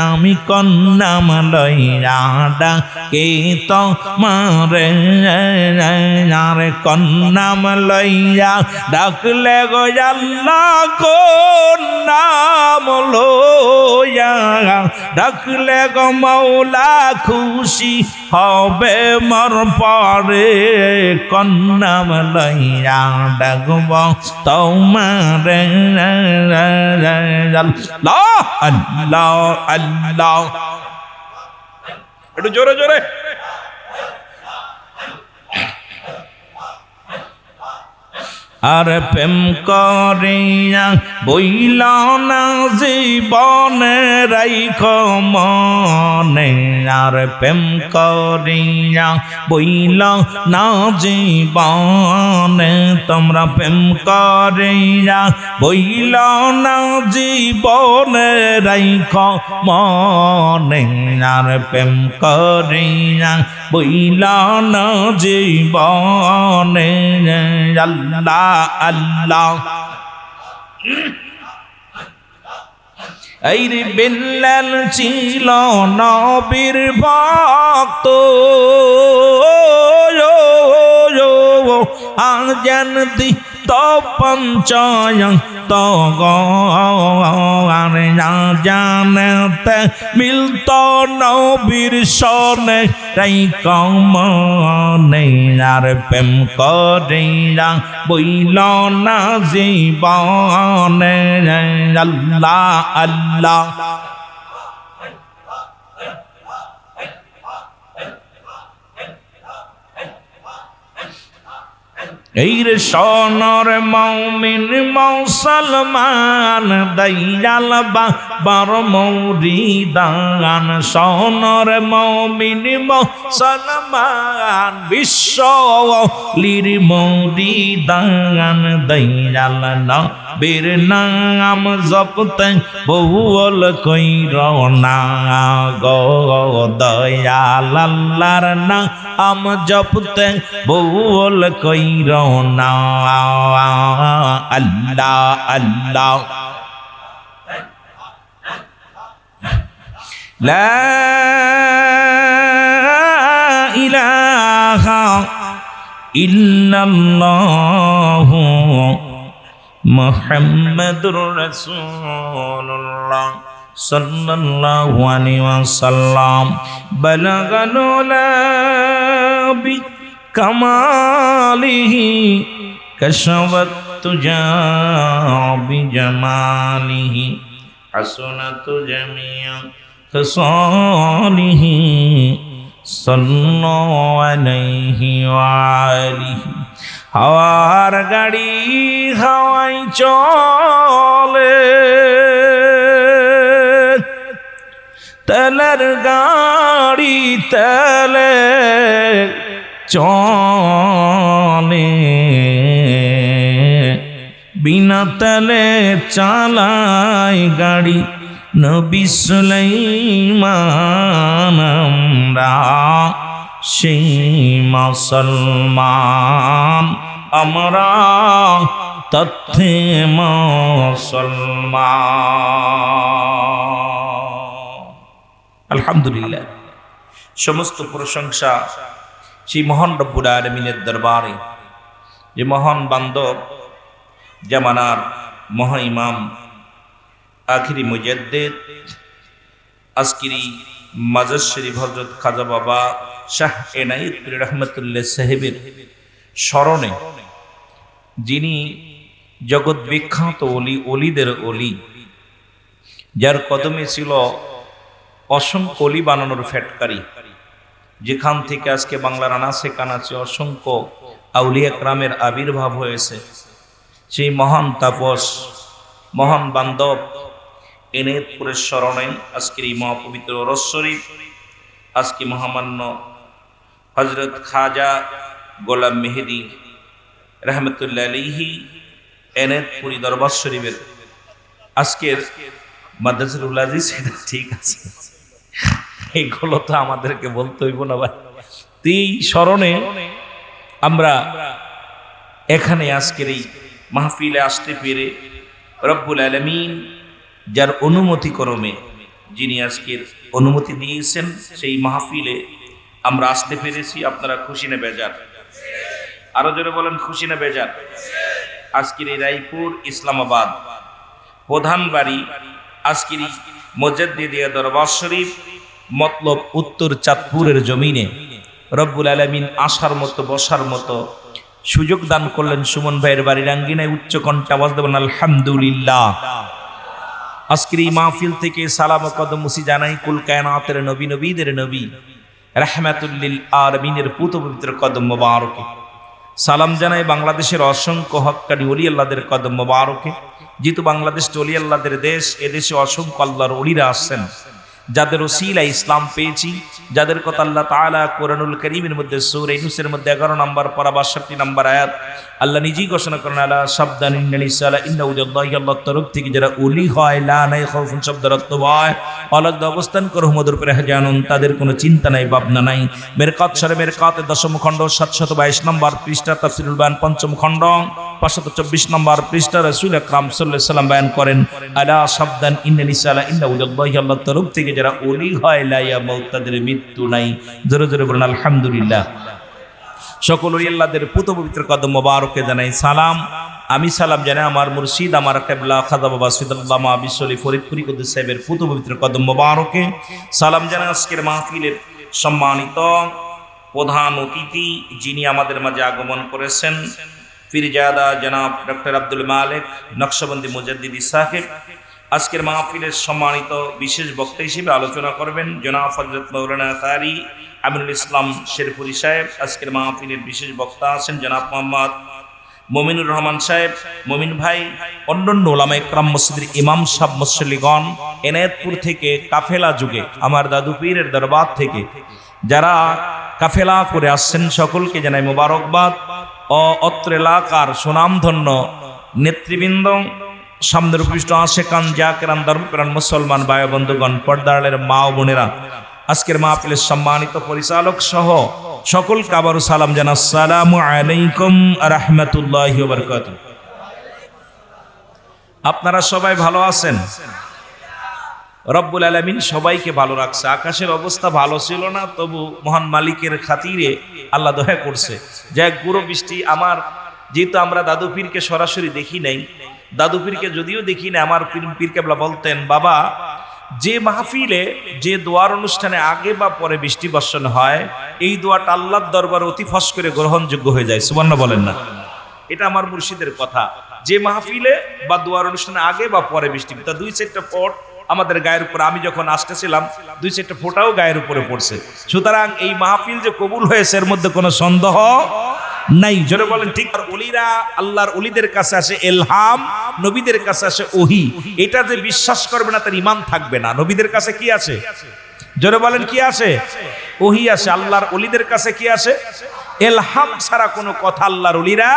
[SPEAKER 1] আমি কন্যা মালাইয়া ডাকি তোমারে, আরে কন্যা মালাইয়া ডাকলে গো আল্লাহ, কন্যা মালাইয়া ডাকলে গো মৌলা, খুশি হবে মোর পরে। কন্যা মালাইয়া ডাকব তোমারে আল্লাহ আল্লাহ আল্লাহ, একটু জোরে জোরে। আর প্রেম করিয়া বইল না জীবনে রাইখ মনে, আর প্রেম করিয়া বইল না জীবনে, তোমরা প্রেম করিয়া বইল না জীবনে রাইখ মনে, আর প্রেম করিয়া বইল না জীবনে আল্লাহ আল্লাহ। এই রে বিল্লাল ছিল নবীর ভক্ত, আজান দিত পঞ্চয়ং তো গো, আর জানতে মিলত নবীর সনে রাই কমনে, আর প্রেম করিয়া বইল না জীবনে আল্লাহ আল্লাহ। এই রে সোনর মৌমিন মুসলমান দয়াল বাবার মৌরিদান সোনর মৌমিন মুসলমান বিশ্বলির মৌরিদান দয়াল নবীর নাম জপতে বহুল কইর না গো দয়াল আল্লাহর নাম জপতে বহুল কইর না আল্লাহ আল্লাহ লা ইলাহা ইল্লাল্লাহু মুহাম্মাদুর রাসূলুল্লাহ সাল্লাল্লাহু আলাইহি ওয়াসাল্লাম বালাগাল উলা কামালিহি কাশাওয়াত তুজা বিজামালিহি হাসনাতু জামিয়া খাসালিহি সাল্লাল্লাহু আলাইহি ওয়া আলিহি হাওয়ার গাড়ি হাওয়াই চলে তেলের গাড়ি তেলে চলে বিনা তেলে চালায় গাড়ি নবী সুলাইমান আমরা সেই মুসলমান আমরা তথ্যে মুসলমান। আলহামদুলিল্লাহ, সমস্ত প্রশংসা সেই মহান রব্বুল আলামিনের দরবারে, যে মহান বান্দব জামানার মহা ইমাম আখিরি মুজাদ্দিদ আজকিরি মাজার শরীফ হযরত খাজা বাবা শাহ এনায়েত পীর রহমাতুল্লাহ সাহেবের স্মরণে, যিনি জগৎ বিখ্যাত ওলি, ওলিদের ওলি, যার কদমে ছিল অসংখ্য ওলি বানানোর ফ্যাক্টরি, যেখান থেকে আজকে বাংলার আনাচে কানাচে অসংখ্য আউলিয়া কেরামের আবির্ভাব হয়েছে, সেই মহান তাপস মহান বান্ধব এনায়েতপুরের স্মরণে আজকের এই মহাপবিত্র ওরস শরীফ, আজকে মহামান্য হযরত খাজা গোলাম মেহেদি রহমতুল্লাহ আলাইহি এনায়েতপুরি দরবার শরীফের আজকের মাদ্রাসাতুল আজিজ, ঠিক আছে, এইগুলো তো আমাদেরকে বলতে হইব না ভাই। এই স্মরণে আমরা এখানে আজকের এই মাহফিলে আসতে পেরে রব্বুল আলামিন যার অনুমতি ক্রমে, যিনি আজকের অনুমতি দিয়েছেন, সেই মাহফিলে আমরা আসতে পেরেছি। আপনারা খুশি না বেজার? আরো জোরে বলেন, খুশি না বেজার? আজকের এই রায়পুর ইসলামাবাদ প্রধান বাড়ি আজকের এই মুজাদ্দিদিয়া দরবার শরীফ, মতলব উত্তর চাঁদপুরের জমিনে রব্বুল আলামিন আসার মতো বসার মতো সুযোগ দান করলেন। সুমন ভাইয়ের বাড়ির আঙ্গিনায় উচ্চ কণ্ঠে আওয়াজ দেবেন আলহামদুলিল্লাহ। আজকের এই মাহফিল থেকে সালাম ও কদম মুসি জানাই কুল কায়নাতের নবী, নবীদের নবী রাহমাতুল লিল আলামিনের পুত পবিত্র কদম মোবারকে। সালাম জানাই বাংলাদেশের অসংখ্য হক্কানি ওলি আল্লাহদের কদম মোবারকে। যেহেতু বাংলাদেশ ওলি আল্লাহদের দেশ, এদেশে অসংখ্য আল্লাহর ওলিরা আসছেন, যাদের ওসিলায় ইসলাম পেয়েছি, যাদের কথা আল্লাহ তাআলা কোরআনুল কারীমের মধ্যে সূরা ইউনূসের মধ্যে 11 নম্বর পারা 62 নম্বর আয়াত আল্লাহ নিজেই ঘোষণা করেন, আলা সাবধান ইন্নালিসালা ইন্নাহু লিল্লাহি, আল্লাহর তরফ থেকে যারা ওলি হয়, লা নাই খাউফুন শব্দের অর্থ হয় অলগ অবস্থান করো হুমদুর পরে জানুন, তাদের কোনো চিন্তা নাই ভাবনা নাই। মেরকাত শরে মেরকাতের 10ম খণ্ড 722 নম্বর পৃষ্ঠা, তাফসীরুল বায়ান 5ম খণ্ড 524 নম্বর পৃষ্ঠা রাসূল আকরাম সাল্লাল্লাহু আলাইহি সাল্লাম বয়ান করেন, আলা সাবধান ইন্নালিসালা ইন্নাহু লিল্লাহি, আল্লাহর তরফ থেকে যারা ওলি হয়, লা ইয়ামুত, তাদের মৃত্যু নাই। জোরে জোরে বলেন আলহামদুলিল্লাহ। সকল ওলি আল্লাহদের পুত পবিত্র কদম মোবারকে জানাই সালাম। আমি সালাম জানাই আমার মুর্শিদ, আমার কিবলা খাজা বাবা সিদ্দাল্লামা বিশ্বলি ফরিদপুরি কুদ্দুস সাহেবের পুত পবিত্র কদম মোবারকে। সালাম জানাই আজকের মাহফিলের সম্মানিত প্রধান অতিথি, যিনি আমাদের মাঝে আগমন করেছেন, পীরজাদা জনাব ডক্টর আব্দুল মালিক নকশবন্দি মুজাদ্দিদি সাহেব। আজকের মাহফিলের সম্মানিত বিশেষ বক্তা হিসেবে আলোচনা করবেন জনাব হযরত মাওলানা কারি আমিনুল ইসলাম শেরপুরি সাহেব। আজকের মাহফিলের বিশেষ বক্তা আছেন জনাব মোহাম্মদ মমিনুর রহমান সাহেব, মমিন ভাই, অন্যান্য ওলামা ইকরাম, মসজিদের ইমাম সাহেব, মুসল্লিগণ, এনায়েতপুর থেকে কাফেলা যুগে আমার দাদু পীরের দরবার থেকে যারা কাফেলা করে আসছেন সকলকে জানাই মোবারকবাদ। অত্র এলাকার সুনামধন্য নেতৃবৃন্দ, সামনের উপবিষ্ট আশেকান, জাকেরান, ধর্মপ্রাণ মুসলমান ভাই বন্ধুগণ, পর্দারের মা ও বোনেরা, আজকের মাহফিলের সম্মানিত পরিচালক সহ সকলকে আবারও সালাম জানাই। আসসালামু আলাইকুম রাহমাতুল্লাহি ওয়া বারাকাতুহু। আপনারা সবাই ভালো আছেন? রব্বুল আলামিন সবাইকে ভালো রাখছে। আকাশের অবস্থা ভালো ছিল না, তবু মহান মালিকের খাতিরে আল্লাহ দয়া করছে যে গুঁড়ো বৃষ্টি। আমার যেহেতু আমরা দাদু পীরকে সরাসরি দেখি নাই, দাদু পীরকে যদিও দেখি না, আমার পীর কেবলা বলতেন, বাবা যে মাহফিলে যে দোয়ার অনুষ্ঠানে আগে বা পরে বৃষ্টি বর্ষণ হয়, এই দোয়াটা আল্লাহর দরবারে অতি ফস করে গ্রহণযোগ্য হয়ে যায়। সুবহানাল্লাহ বলেন না? এটা আমার মুর্শিদের কথা। যে মাহফিলে বা দোয়ার অনুষ্ঠানে আগে বা পরে বৃষ্টি, তা 2-4টা ফোঁট আমাদের গায়ের উপরে, আমি যখন আসতেছিলাম 2-4টা ফোঁটাও গায়ের উপরে পড়ছে। সুতরাং এই মাহফিল যে কবুল হয়েছে এর মধ্যে কোনো সন্দেহ নাই। জোরে বলেন ঠিক। আর ওলিরা, আল্লাহর ওলিদের কাছে আসে ইলহাম, নবীদের কাছে আসে ওহী। এটা যে বিশ্বাস করবে না তার ঈমান থাকবে না। নবীদের কাছে কি আছে? জোরে বলেন কি আছে? ওহী আসে। আল্লাহর ওলিদের কাছে কি আসে? ইলহাম ছাড়া কোনো কথা আল্লাহর ওলিরা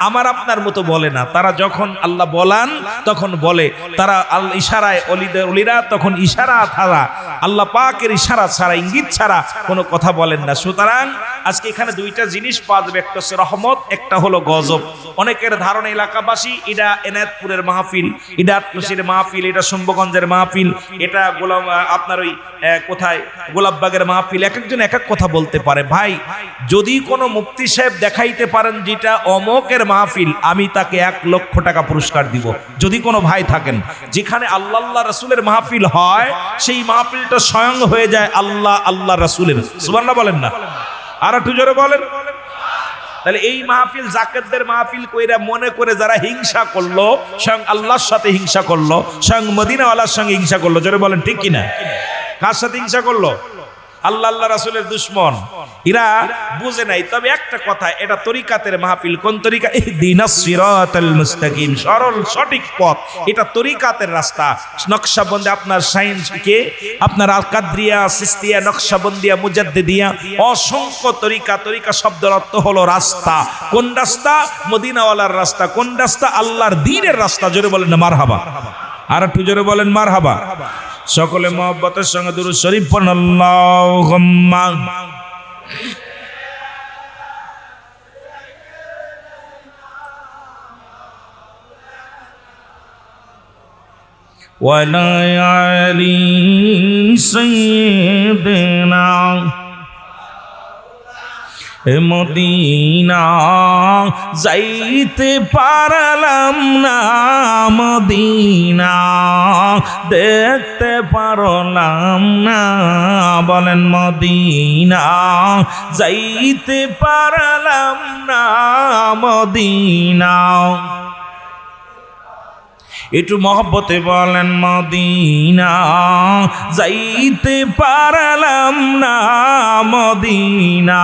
[SPEAKER 1] আমার আপনার মতো বলে না। তারা যখন আল্লাহ বলান তখন বলে, তারা ইশারায় ওলিরা তখন ইশারা ছাড়া, আল্লাহ পাকের ইশারা ছাড়া, ইঙ্গিত ছাড়া কোনো কথা বলেন না। সুতরাং আজকে এখানে দুইটা জিনিস পাওয়া যাবে, একটা হচ্ছে রহমত, একটা হলো গজব। অনেকের ধারণা এলাকাবাসী এটা এনায়েতপুরের মাহফিল, এটা আটনশির মাহফিল, এটা শম্ভুগঞ্জের মাহফিল, এটা গোলাম আপনার ওই কোথায় গোলাপবাগের মাহফিল। এক একজন এক এক কথা বলতে পারে। ভাই, যদি কোনো মুফতি সাহেব দেখাইতে পারেন যেটা অমকের মাহফিল, আমি তাকে 1 লক্ষ টাকা পুরস্কার দিব। যদি কোনো ভাই থাকেন যেখানে আল্লাহ রাসূলের মাহফিল হয়, সেই মাহফিলটা স্বয়ং হয়ে যায় আল্লাহ রাসূলের। সুবহানাল্লাহ বলেন না? আর একটু জোরে বলেন। তাহলে এই মাহফিল জাকাতদের মাহফিল কইরা মনে করে যারা হিংসা করলো, স্বয়ং আল্লাহর সাথে হিংসা করলো, স্বয়ং মদিনাওয়ালার সঙ্গে হিংসা করলো। জোরে বলেন ঠিক কিনা? কার সাথে হিংসা করলো? আল্লাহ রাসূলের দুশমন। এরা বুঝে নাই। তবে একটা কথা, এটা তরিকাতের মাহফিল। কোন তরিকা? ইহদিনাস সিরাতাল মুস্তাকিম, সরল সঠিক পথ। এটা তরিকাতের রাস্তা। নকশবন্দি, আপনার সায়েন্সকে, আপনার আল কাদরিয়া, সিস্তিয়া, নকশবন্দিয়া, মুজাদ্দিদিয়া, অসংখ্য তরিকা। তরিকা শব্দের অর্থ হলো রাস্তা। কোন রাস্তা? মদিনাওয়ালার রাস্তা। কোন রাস্তা? আল্লাহর দ্বীনের রাস্তা। জোরে বলেন না মারহাবা? আর একটু জোরে বলেন মারহাবা। সকলে মহব্বতের সঙ্গে দুরূদ শরীফ পড়ুন। আল্লাহুম্মা ওয়া আলা আলি সাইয়্যিদিনা মদিনা যাইতে পারলাম না, মদিনা দেখতে পারলাম না। বলেন মদিনা যাইতে পারলাম না, মদিনা। একটু মহব্বতে বলেন মদিনা যাইতে পারলাম না, মদিনা।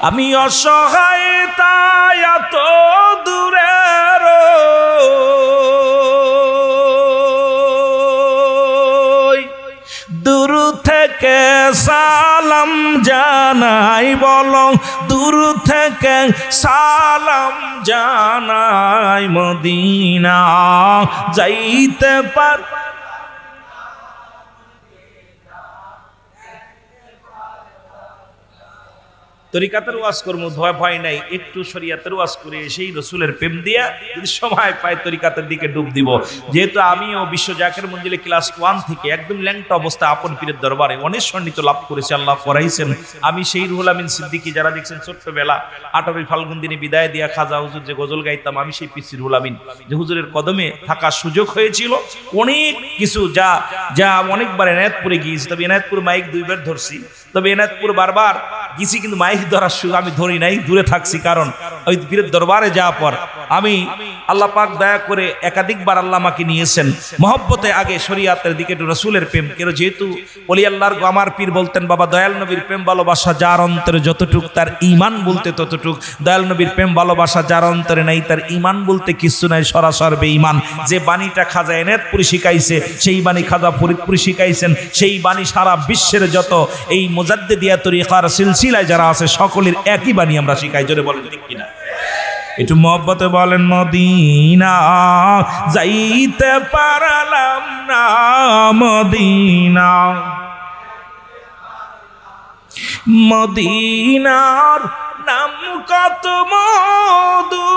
[SPEAKER 1] আমি অসহায় তাই এত দূরের, দূর থেকে সালাম জানাই। বলো দূর থেকে সালাম জানাই, মদিনা যাইতে পার। তরিকাতের ওয়াজ করবো, ভয় নাই। একটু শরিয়াতের ওয়াজ করে সেই রসুলের প্রেম দিয়া যদি সময় পাই তরিকাতের দিকে ডুব দিব। যেহেতু আমিও বিশ্ব জাকের মঞ্জিলে ক্লাস 1 থেকে একদম ল্যাংটা অবস্থা আপন পীরের দরবারে অনেক সন্নিহিত লাভ করেছি, আল্লাহ করাইছেন। আমি সেই রুহুল আমিন সিদ্দিকী, যারা দেখছেন ছোট্টবেলা 18 ফাল্গুন দিনে বিদায় দিয়া খাজা হুজুর যে গজল গাইতাম, আমি সেই পিসি রুহুল আমিন, যে হুজুরের কদমে থাকার সুযোগ হয়েছিল। অনেক কিছু যা অনেকবার এনায়েতপুরে গিয়েছি, তবে এনায়েতপুর মাইক 2বার ধরছি। তবে এনায়েতপুর বারবার গেছি, কিন্তু মাইক ধরার সুযোগ আমি ধরি নাই, দূরে থাকছি। কারণ ওই পীরের দরবারে যাওয়ার পর আমি আল্লাহ পাক দয়া করে একাধিকবার আল্লাহ আমাকে নিয়েছেন মহব্বতে, আগে শরিয়াতের দিকে একটু রাসূলের প্রেম, কেন যেহেতু ওলি আল্লাহর আমার পীর বলতেন বাবা দয়াল নবীর প্রেম ভালোবাসা যার অন্তরে যতটুক তার ঈমান বলতে ততটুক। দয়াল নবীর প্রেম ভালোবাসা যার অন্তরে নাই তার ঈমান বলতে কিছু নাই, সরাসর বেঈমান। যে বাণীটা খাজা এনায়েতপুরী শিখাইছে সেই বাণী খাজা ফরিদপুরী শিখাইছেন, সেই বাণী সারা বিশ্বের যত এই মুজাদ্দিদিয়া তরিকার সিলসিলায় যারা আছে সকলের একই বাণী আমরা শিখাই। জোরে বলেন ঠিক কিনা? একটু মহব্বতে বলেন মদিনা যাইতে পারলাম না, মদিনা মদিনার নাম কত মধু,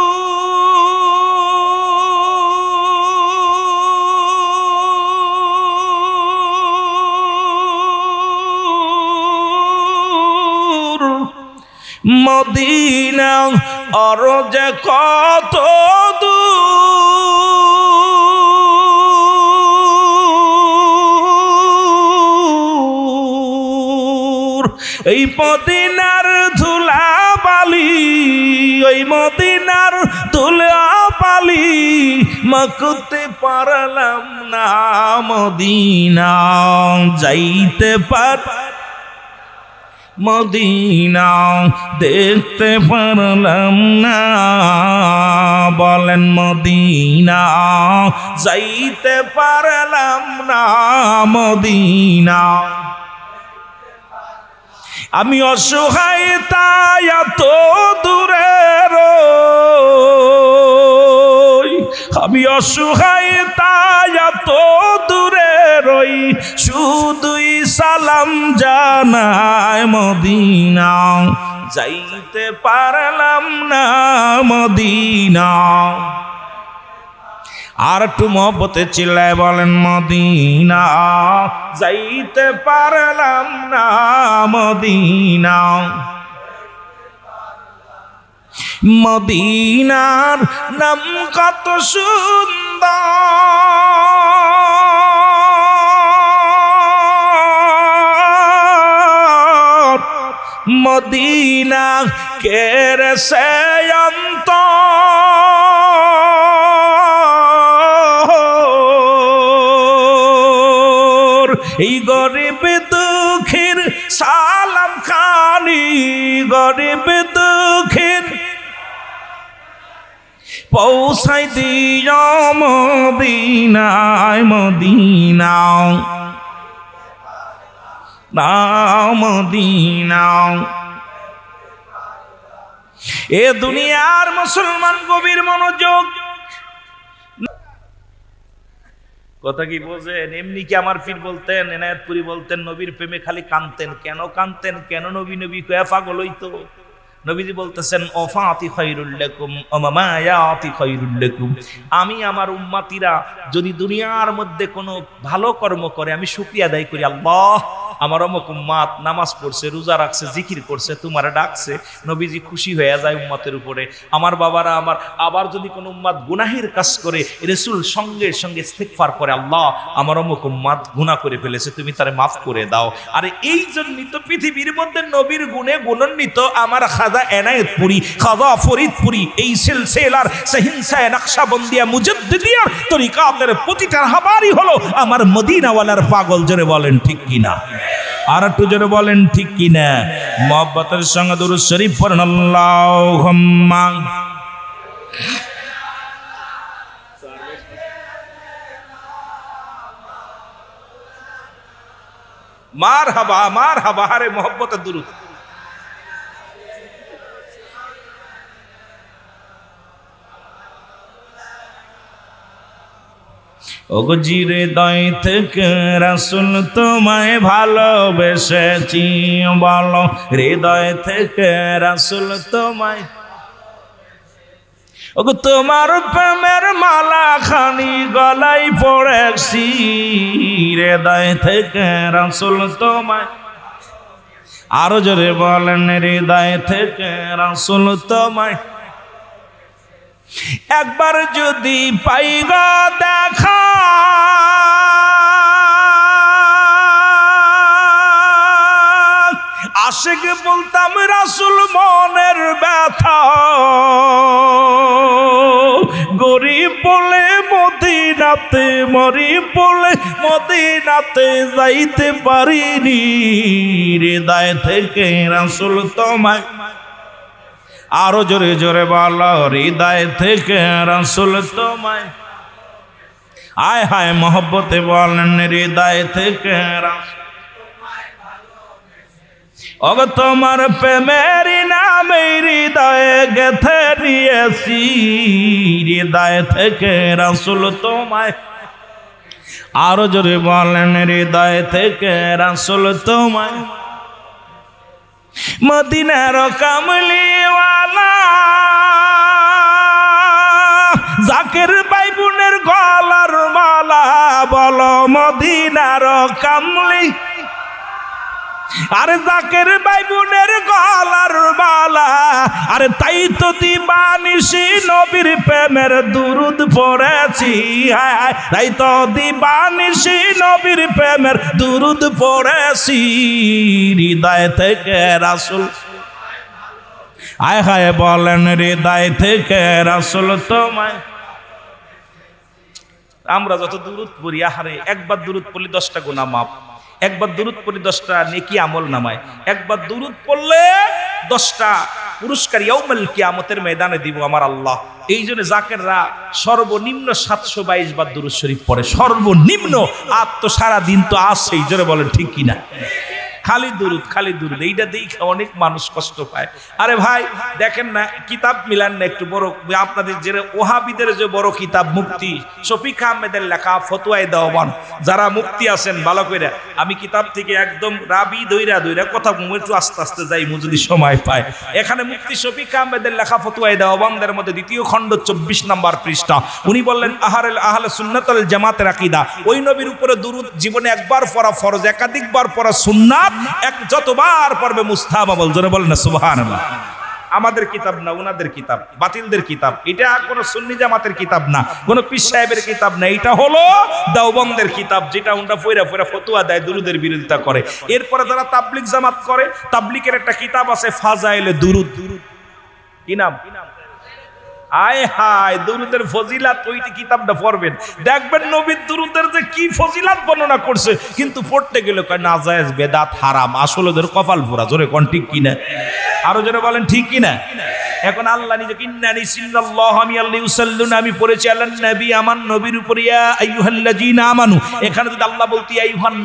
[SPEAKER 1] মদিনা আর যে কত দূর, এই মদিনার ধুলা বালি, ওই মদিনার ধুলা বালি মাখতে পারলাম না, মদিনা যাইতে পার, মদিনা দেখতে পারলাম না, বলেন মদিনা যাইতে পারলাম না, মদিনা আমি অসহায় তাই এত দূরে রই, আমি অসহায় তাই এত দূরে রই, শুধুই সালাম জানাই, মদিনা যাইতে পারলাম না, মদিনা। আর একটু মহব্বতে চিল্লায় বলেন মদিনা যাইতে পারলাম না, মদিনা মদিনার নাম কত সুন্দর, মদিনা কেরে সে অন্তর, এই গরিব দুঃখের সালাম খানি, গরিব দুঃখের পৌঁছাই দিও মদিনায়, মদিনা নাও, মদিনা। এ দুনিয়ার মুসলমান গভীর মনোযোগ, কথা কি বোঝেন? এমনি কি আমার পীর বলতেন, এনায়েতপুরী বলতেন নবীর প্রেমে খালি কানতেন। কেন কানতেন? কেন নবী নবী কয়া পাগল হইতো? নবীজি বলতেছেন ওফাতি খায়রুল লাকুম ওয়া মামায়াতি খায়রুল লাকুম, আমি আমার উম্মতিরা যদি দুনিয়ার মধ্যে কোনো ভালো কর্ম করে আমি শুকরিয়া আদায় করি, আল্লাহ আমার অমুক উম্মত নামাজ পড়ছে, রোজা রাখছে, জিকির করছে, তোমারে ডাকছে, নবীজি খুশি হয়ে যায় উম্মতের উপরে। আমার বাবারা আমার আবার যদি কোনো উম্মত গুনাহের কাজ করে রাসূল সঙ্গে সঙ্গে ইস্তিগফার করে, আল্লাহ আমার অমুক উম্মত গুনাহ করে ফেলেছে, তুমি তারে মাফ করে দাও। আর এই জন্যই তো পৃথিবীর মধ্যে নবীর গুণে গুণান্বিত আমার খাজা এনায়েতপুরী, খাজা ফরিদপুরী, এই সিলসিলার সহিংসায় নকশবন্দিয়া মুজাদ্দিদিয়া তরিকাতের প্রতিটা হাবারি হলো আমার মদিনাওয়ালার পাগল। জোরে বলেন ঠিক কিনা? আর একটু জোরে বলেন ঠিক কিনা? মুহাব্বতের সঙ্গে দুরূদ শরীফ পড়েন আল্লাহুম্মা মারহাবা, মারহাবা। আরে মুহাব্বতের দুরূদ। ওগো জি হৃদয় থেকে রাসূল তোমায় ভালোবেসেছি, বলো হৃদয় থেকে রাসূল তোমায়, ওগো তোমার প্রেমের মালা খানি গলায় পড়েছি, হৃদয় থেকে রাসূল তোমায়, আরো জোরে বলেন হৃদয় থেকে রাসূল তোমায় একবার যদি পাইগো দেখা, আশিক বলতাম রাসূল মনের ব্যথা, গরিব বলে মদিনাতে মরি বলে মদিনাতে যাইতে পারিনি হৃদয় থেকে রাসূল তোমায় আরো জোরে জোরে বলো হৃদয় থেকে রাসূল তোমায় আয় হায় মহব্বতে বলেন হৃদয় থেকে রাসূল ওগো তোমার প্রেমের নামে হৃদয়ে গেথে নিয়েছি হৃদয় থেকে রাসূল তোমায় আরো জোরে বলেন হৃদয় থেকে রাসূল তোমায় মদিনার কামলিওয়ালা জাকের ভাই বোনের গলার মালা বলো মদিনার কামলি আরে জাকের ভাই বোনের গলার মালা আরে তাই তো দিবানিশি নবীর প্রেমের দুরুদ পড়েছি তাই তো দিবানিশি নবীর প্রেমের দুরুদ পড়েছি হৃদয় থেকে রাসূল আয় হায় বলেন হৃদয় থেকে রাসূল তোমায় আমরা যত দুরুদ পড়ি আহারে একবার দুরুদ পড়লে 10টা গুনাহ মাফ একবার দুরুদ পড়লে 10টা নেকি আমল নামায় একবার দুরুদ পড়লে 10টা পুরস্কার ইয়াউমুল কিয়ামতের ময়দানে দিব আমার আল্লাহ এই জন্য জাকেররা সর্বনিম্ন 722 বার দুরুদ শরীফ পড়ে সর্বনিম্ন আর তো সারা দিন তো আসে এই জন্য বলেন ঠিক কিনা খালি দুরুদ এইটা দেখে অনেক মানুষ কষ্ট পায় আরে ভাই দেখেন না কিতাব মিলান না একটু বড় আপনাদের যে ওহাবিদের যে বড় কিতাব মুফতি শফিক আহমেদের লেখা ফতোয়ায়ে দেওয়ান যারা মুফতি আছেন ভালো করে আমি কিতাব থেকে একদম রাবি দইরা কথা একটু আস্তে আস্তে যাই যদি সময় পায় এখানে মুফতি শফিক আহমেদের লেখা ফতোয়ায়ে দেওয়ানদের মধ্যে দ্বিতীয় খণ্ড 24 নম্বর পৃষ্ঠা উনি বললেন আহলে সুন্নাত ওয়াল জামাতের আকীদা ওই নবীর উপরে দুরুদ জীবনে একবার পড়া ফরজ একাধিকবার পড়া সুন্নাত এক যতবার পড়বে মুস্তাহাব বল জোরে বলেন না সুবহানাল্লাহ আমাদের কিতাব না উনাদের কিতাব বাতিলদের কিতাব এটা কোন সুন্নি জামাতের কিতাব না কোন পীর সাহেবের কিতাব না এটা হলো দেওবন্দের কিতাব যেটা উনরা ফয়রা ফতোয়া দেয় দুরুদের বিরোধিতা করে এরপরে যারা তাবলিগ জামাত করে তাবলিগের একটা কিতাব আছে ফাজাইলে দুরুদ কি নাম আয় হায় দুরুদের ফজিলাত ওইটি কিতাবটা পড়বেন দেখবেন নবীর দুরুদের যে কি ফজিলাত বর্ণনা করছে কিন্তু পড়তে গেলে কয় নাজায়েজ বেদাত হারাম আসলে ওদের কপাল পোড়া জোরে কোন ঠিক কিনা আরো জোরে বলেন ঠিক কিনা এখন আল্লাহ নিজে ইন্নানি সিল্লাল্লাহু আলাইহি ওয়াসাল্লাম আমি পড়েছি আল্লাহর নবী আমার নবীর উপর ইয়া আইয়ুহাল্লাযীনা আমানু এখানে যদি আল্লাহ বলতি আইয়ুহান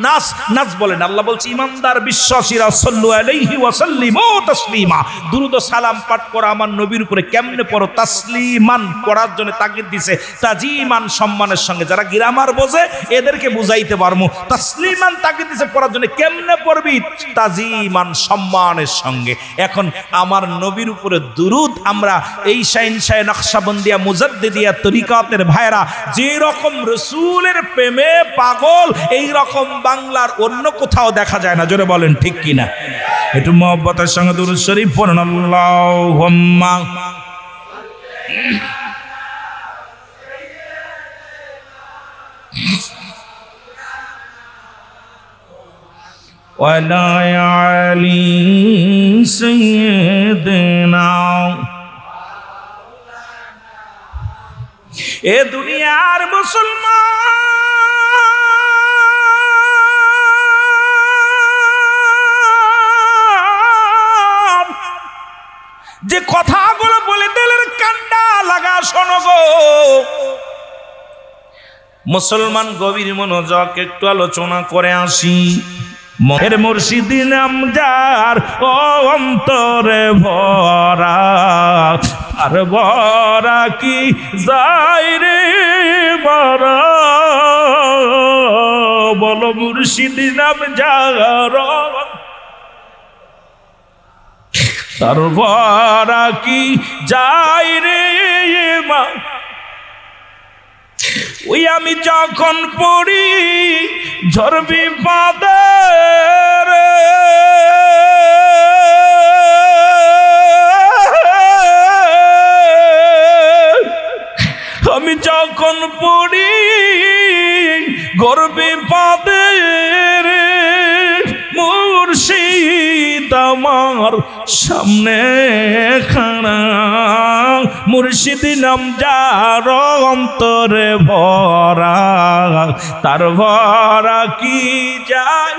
[SPEAKER 1] নাস বলেন আল্লাহ বলছে ঈমানদার বিশ্বাসীরা সাল্লু আলাইহি ওয়া সাল্লিমু তাসলিমা দুরূদ ও সালাম পাঠ করা আমার নবীর উপরে কেমনে পড়ো তাসলিমান করার জন্য তাগিদ দিয়েছে তাজিমান সম্মানের সঙ্গে যারা গ্রামার বোঝে এদেরকে বুঝাইতে পারমু তাসলিমান তাগিদ দিয়েছে পড়ার জন্য কেমনে পড়বি তাজিমান সম্মানের সঙ্গে এখন আমার নবীর উপরে দুরূদ আমরা এই শাইনশাহ নকশবন্দিয়া মুজাদ্দিদিয়া তরিকাতের ভাইরা যে রকম রাসূলের প্রেমে পাগল এই রকম বাংলার অন্য কোথাও দেখা যায় না জোরে বলেন ঠিক কিনা একটু মহব্বতের সঙ্গে দুরূদ শরীফ পড়ুন আল্লাহুম্মা ওয়ালা আলী সাইয়্যিদিনা এ দুনিয়ার মুসলমান যে কথাগুলো বলে দিলের কান্ডা লাগা শোনো গো মুসলমান গভীর মনোযোগ একটু আলোচনা করে আসি মহের মুর্শিদি নাম যার অন্তরে ভরা আর ভরা কি যাই রে মারা বলো মুর্শিদি নাম যার তার ভরা কি যাই রে মা ওই আমি যখন পড়ি ঝরবি পাদের আমি যখন পড়ি গর্বে পাদের মুর্শিদ আমার আমার সামনে খানা, মুর্শিদ নাম যার অন্তরে ভরা, তার ভরা কি যায়।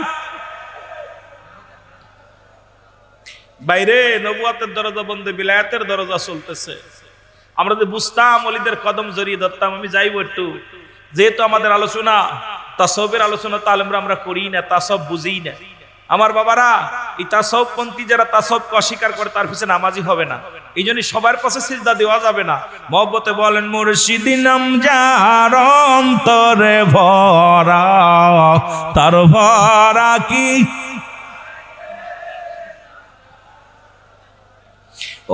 [SPEAKER 1] বাইরে নবুয়াতের দরজা বন্ধ, বিলায়াতের দরজা চলতেছে। আমরা যে বুঝতাম ওলিদের কদম জড়িয়ে ধরতাম। আমি যাইব একটু, যেহেতু আমাদের আলোচনা তাসাউফের আলোচনা, তালেমরা আমরা করি না, তাসাউফ বুঝি না। আমার বাবারা, এই তাসাউফ পন্থী যারা তাসাউফকে অস্বীকার করে তার পিছনে নামাজি হবে না। এই জন্য সবার পাশে সিজদা দেওয়া যাবে না। মহব্বতে বলেন মুর্শিদ নাম যার অন্তরে ভরা, তার ভরা কি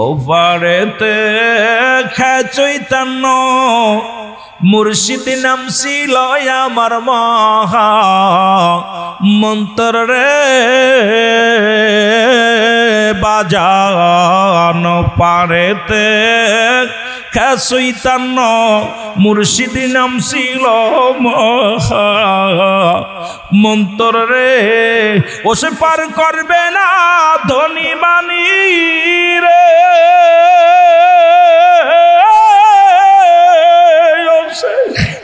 [SPEAKER 1] ও পারেতে চৈতন্য, মুর্শিদ নাম ছিল আমার মহা মন্তর রে বাজানো পারেতে চৈতন্য, মুর্শিদ নাম ছিল মহা মন্তর রে। ও সে পার করবে না ধনী মানি রে,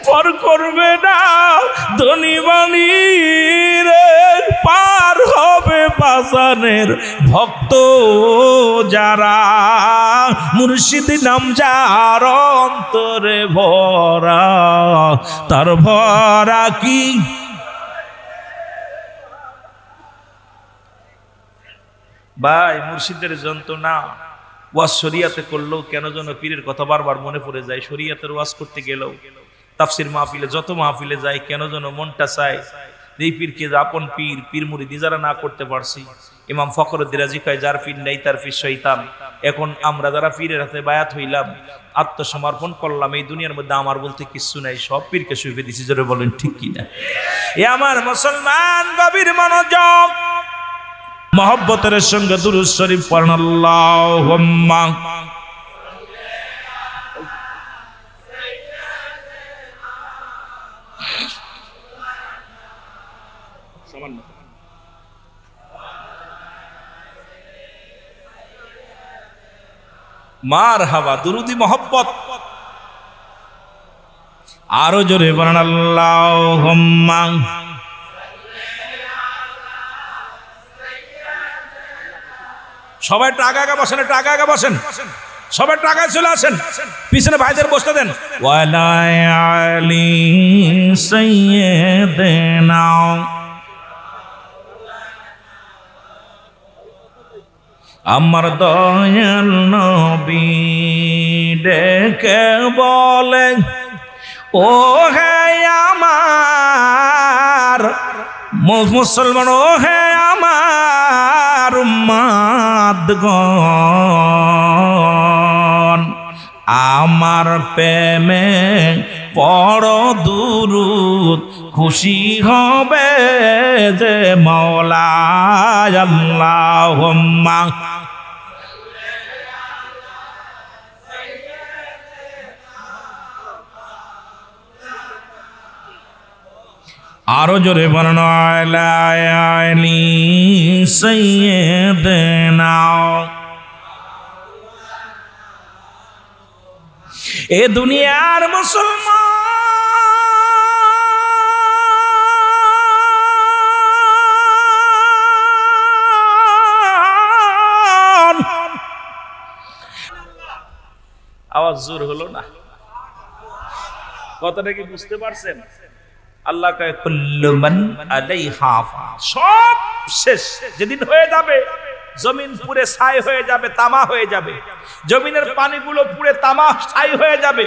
[SPEAKER 1] পার করবে না ধনী মানি রে, পার হবে বাজানের ভক্ত যারা, মুর্শিদ নাম যার অন্তরে ভরা, তার ভরা কি। ভাই মুর্শিদের যন্ত্রণা ওয়াজ শরিয়াতে করলেও কেন যেন পীরের কথা বারবার মনে পড়ে যায়। শরিয়াতের ওয়াজ করতে গেলেও, তাফসির মাহফিলে যত মাহফিলে যাই, কেন যেন মনটা চায় এই পীরকে আপন পীর, পীর মুরিদি যারা না করতে পারছি। ইমাম ফখরুদ্দীন রাজি কয় যার পীর নেই তার পীর শয়তান। এখন আমরা যারা পীরের হাতে বায়াত হইলাম, আত্মসমর্পণ করলাম, এই দুনিয়ার মধ্যে আমার বলতে কিছু নাই, সব পীরকে শুইবে দিছি। জোরে বলেন ঠিক কিনা? এ আমার মুসলমান, গভীর মনোযোগ, মহব্বতের সঙ্গে দুরূদ শরীফ পড়েন। আল্লাহুম্মা মারহাবা, দুরুদি মহব্বত। আরো জোরে বলেন আল্লাহুম্মা। সবাই টাকা আগে বসেন, টাকা আগে বসেন, সবাই টাকায় চলে আসেন, পিছনে ভাইদের বসতে দেন। ওয়ালা আলি সাইয়্যিদিনা, আমার দয়াল নবী ডেকে বলে, ও হে আমার মুসলমান, ও হে আমার উম্মাদগণ, আমার প্রেমে পড় দুরূদ, খুশি হবে যে মওলা। আল্লাহুম্মা আরো জোরে বলেন আলা আলি সাইয়্যিদিনা। এ দুনিয়ার মুসলমান, আওয়াজ জোর হলো না, কথাটা কি বুঝতে পারছেন? আল্লাহ কয় কুল্লু মান আলাইহা ফান, সব শেষ। যেদিন হয়ে যাবে জমিন পুরে ছাই হয়ে যাবে, তামা হয়ে যাবে, জমিনের পানিগুলো পুরে তামা ছাই হয়ে যাবে,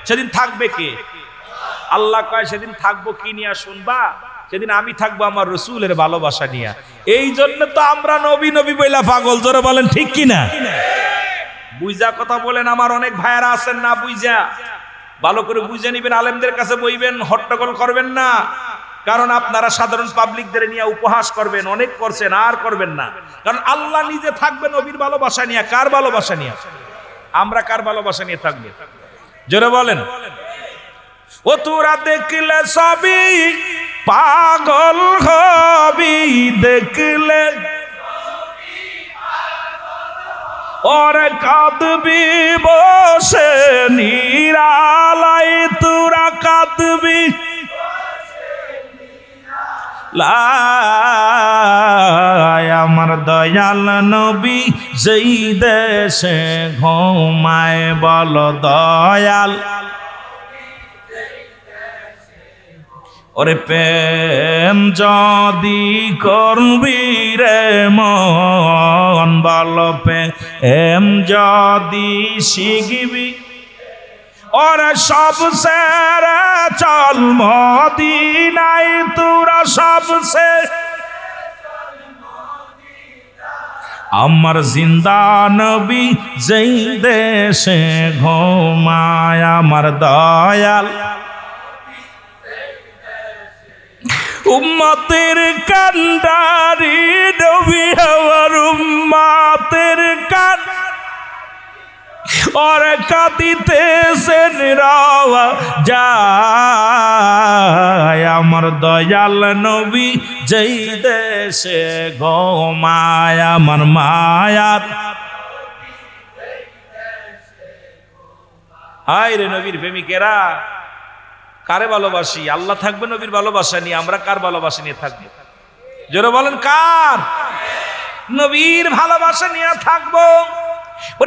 [SPEAKER 1] সেদিন থাকবে কে? আল্লাহ কয় সেদিন থাকবো কি নিয়ে শুনবা? সেদিন আমি থাকবো আমার রাসূলের ভালোবাসা নিয়ে। এই জন্য তো আমরা নবী নবী বইলা পাগল। জোরে বলেন ঠিক কিনা? বুঝা কথা বলেন। আমার অনেক ভাইয়ারা আছেন না বুঝা, ভালো করে বুঝে নিবেন, আলেমদের কাছে বইবেন, হট্টগোল করবেন না। কারণ আপনারা সাধারণ পাবলিকদের নিয়ে উপহাস করবেন, অনেক করছেন, আর করবেন না। কারণ আল্লাহ নিজে থাকবেন নবীর ভালোবাসা নিয়ে। কার ভালোবাসা নিয়ে? আমরা কার ভালোবাসা নিয়ে থাকবো? জোরে বলেন। ও তোরা দেখলে সবই পাগল হবি, দেখলে ওরে কাঁদবি বসে নিরালাই তোরা কাঁদবি আমার দয়াল নবী যেই দেশে ঘুমায় বল দয়াল ওরে প্রেম যদি করবি রে মন বল প্রেম যদি শিখবি ওরে সব সেরে চল মদিনায় তোরা সব সে আমার জিন্দা নবী যেই দেশে ঘুমায় আমার দয়াল উম্মতের কান্ডারি নবী আমার উম্মতের কান ওরে কাঁদিতেছেন রাওয়া যায় আমার দয়াল নবী যেই দেশে ঘুমায় আমার মায়ার হায় রে নবীর প্রেমিকেরা কারে ভালোবাসি আল্লাহ থাকবে নবীর ভালোবাসা নিয়ে আমরা কার ভালোবাসা নিয়ে থাকবো জোরে বলেন কার নবীর ভালোবাসা নিয়ে থাকবো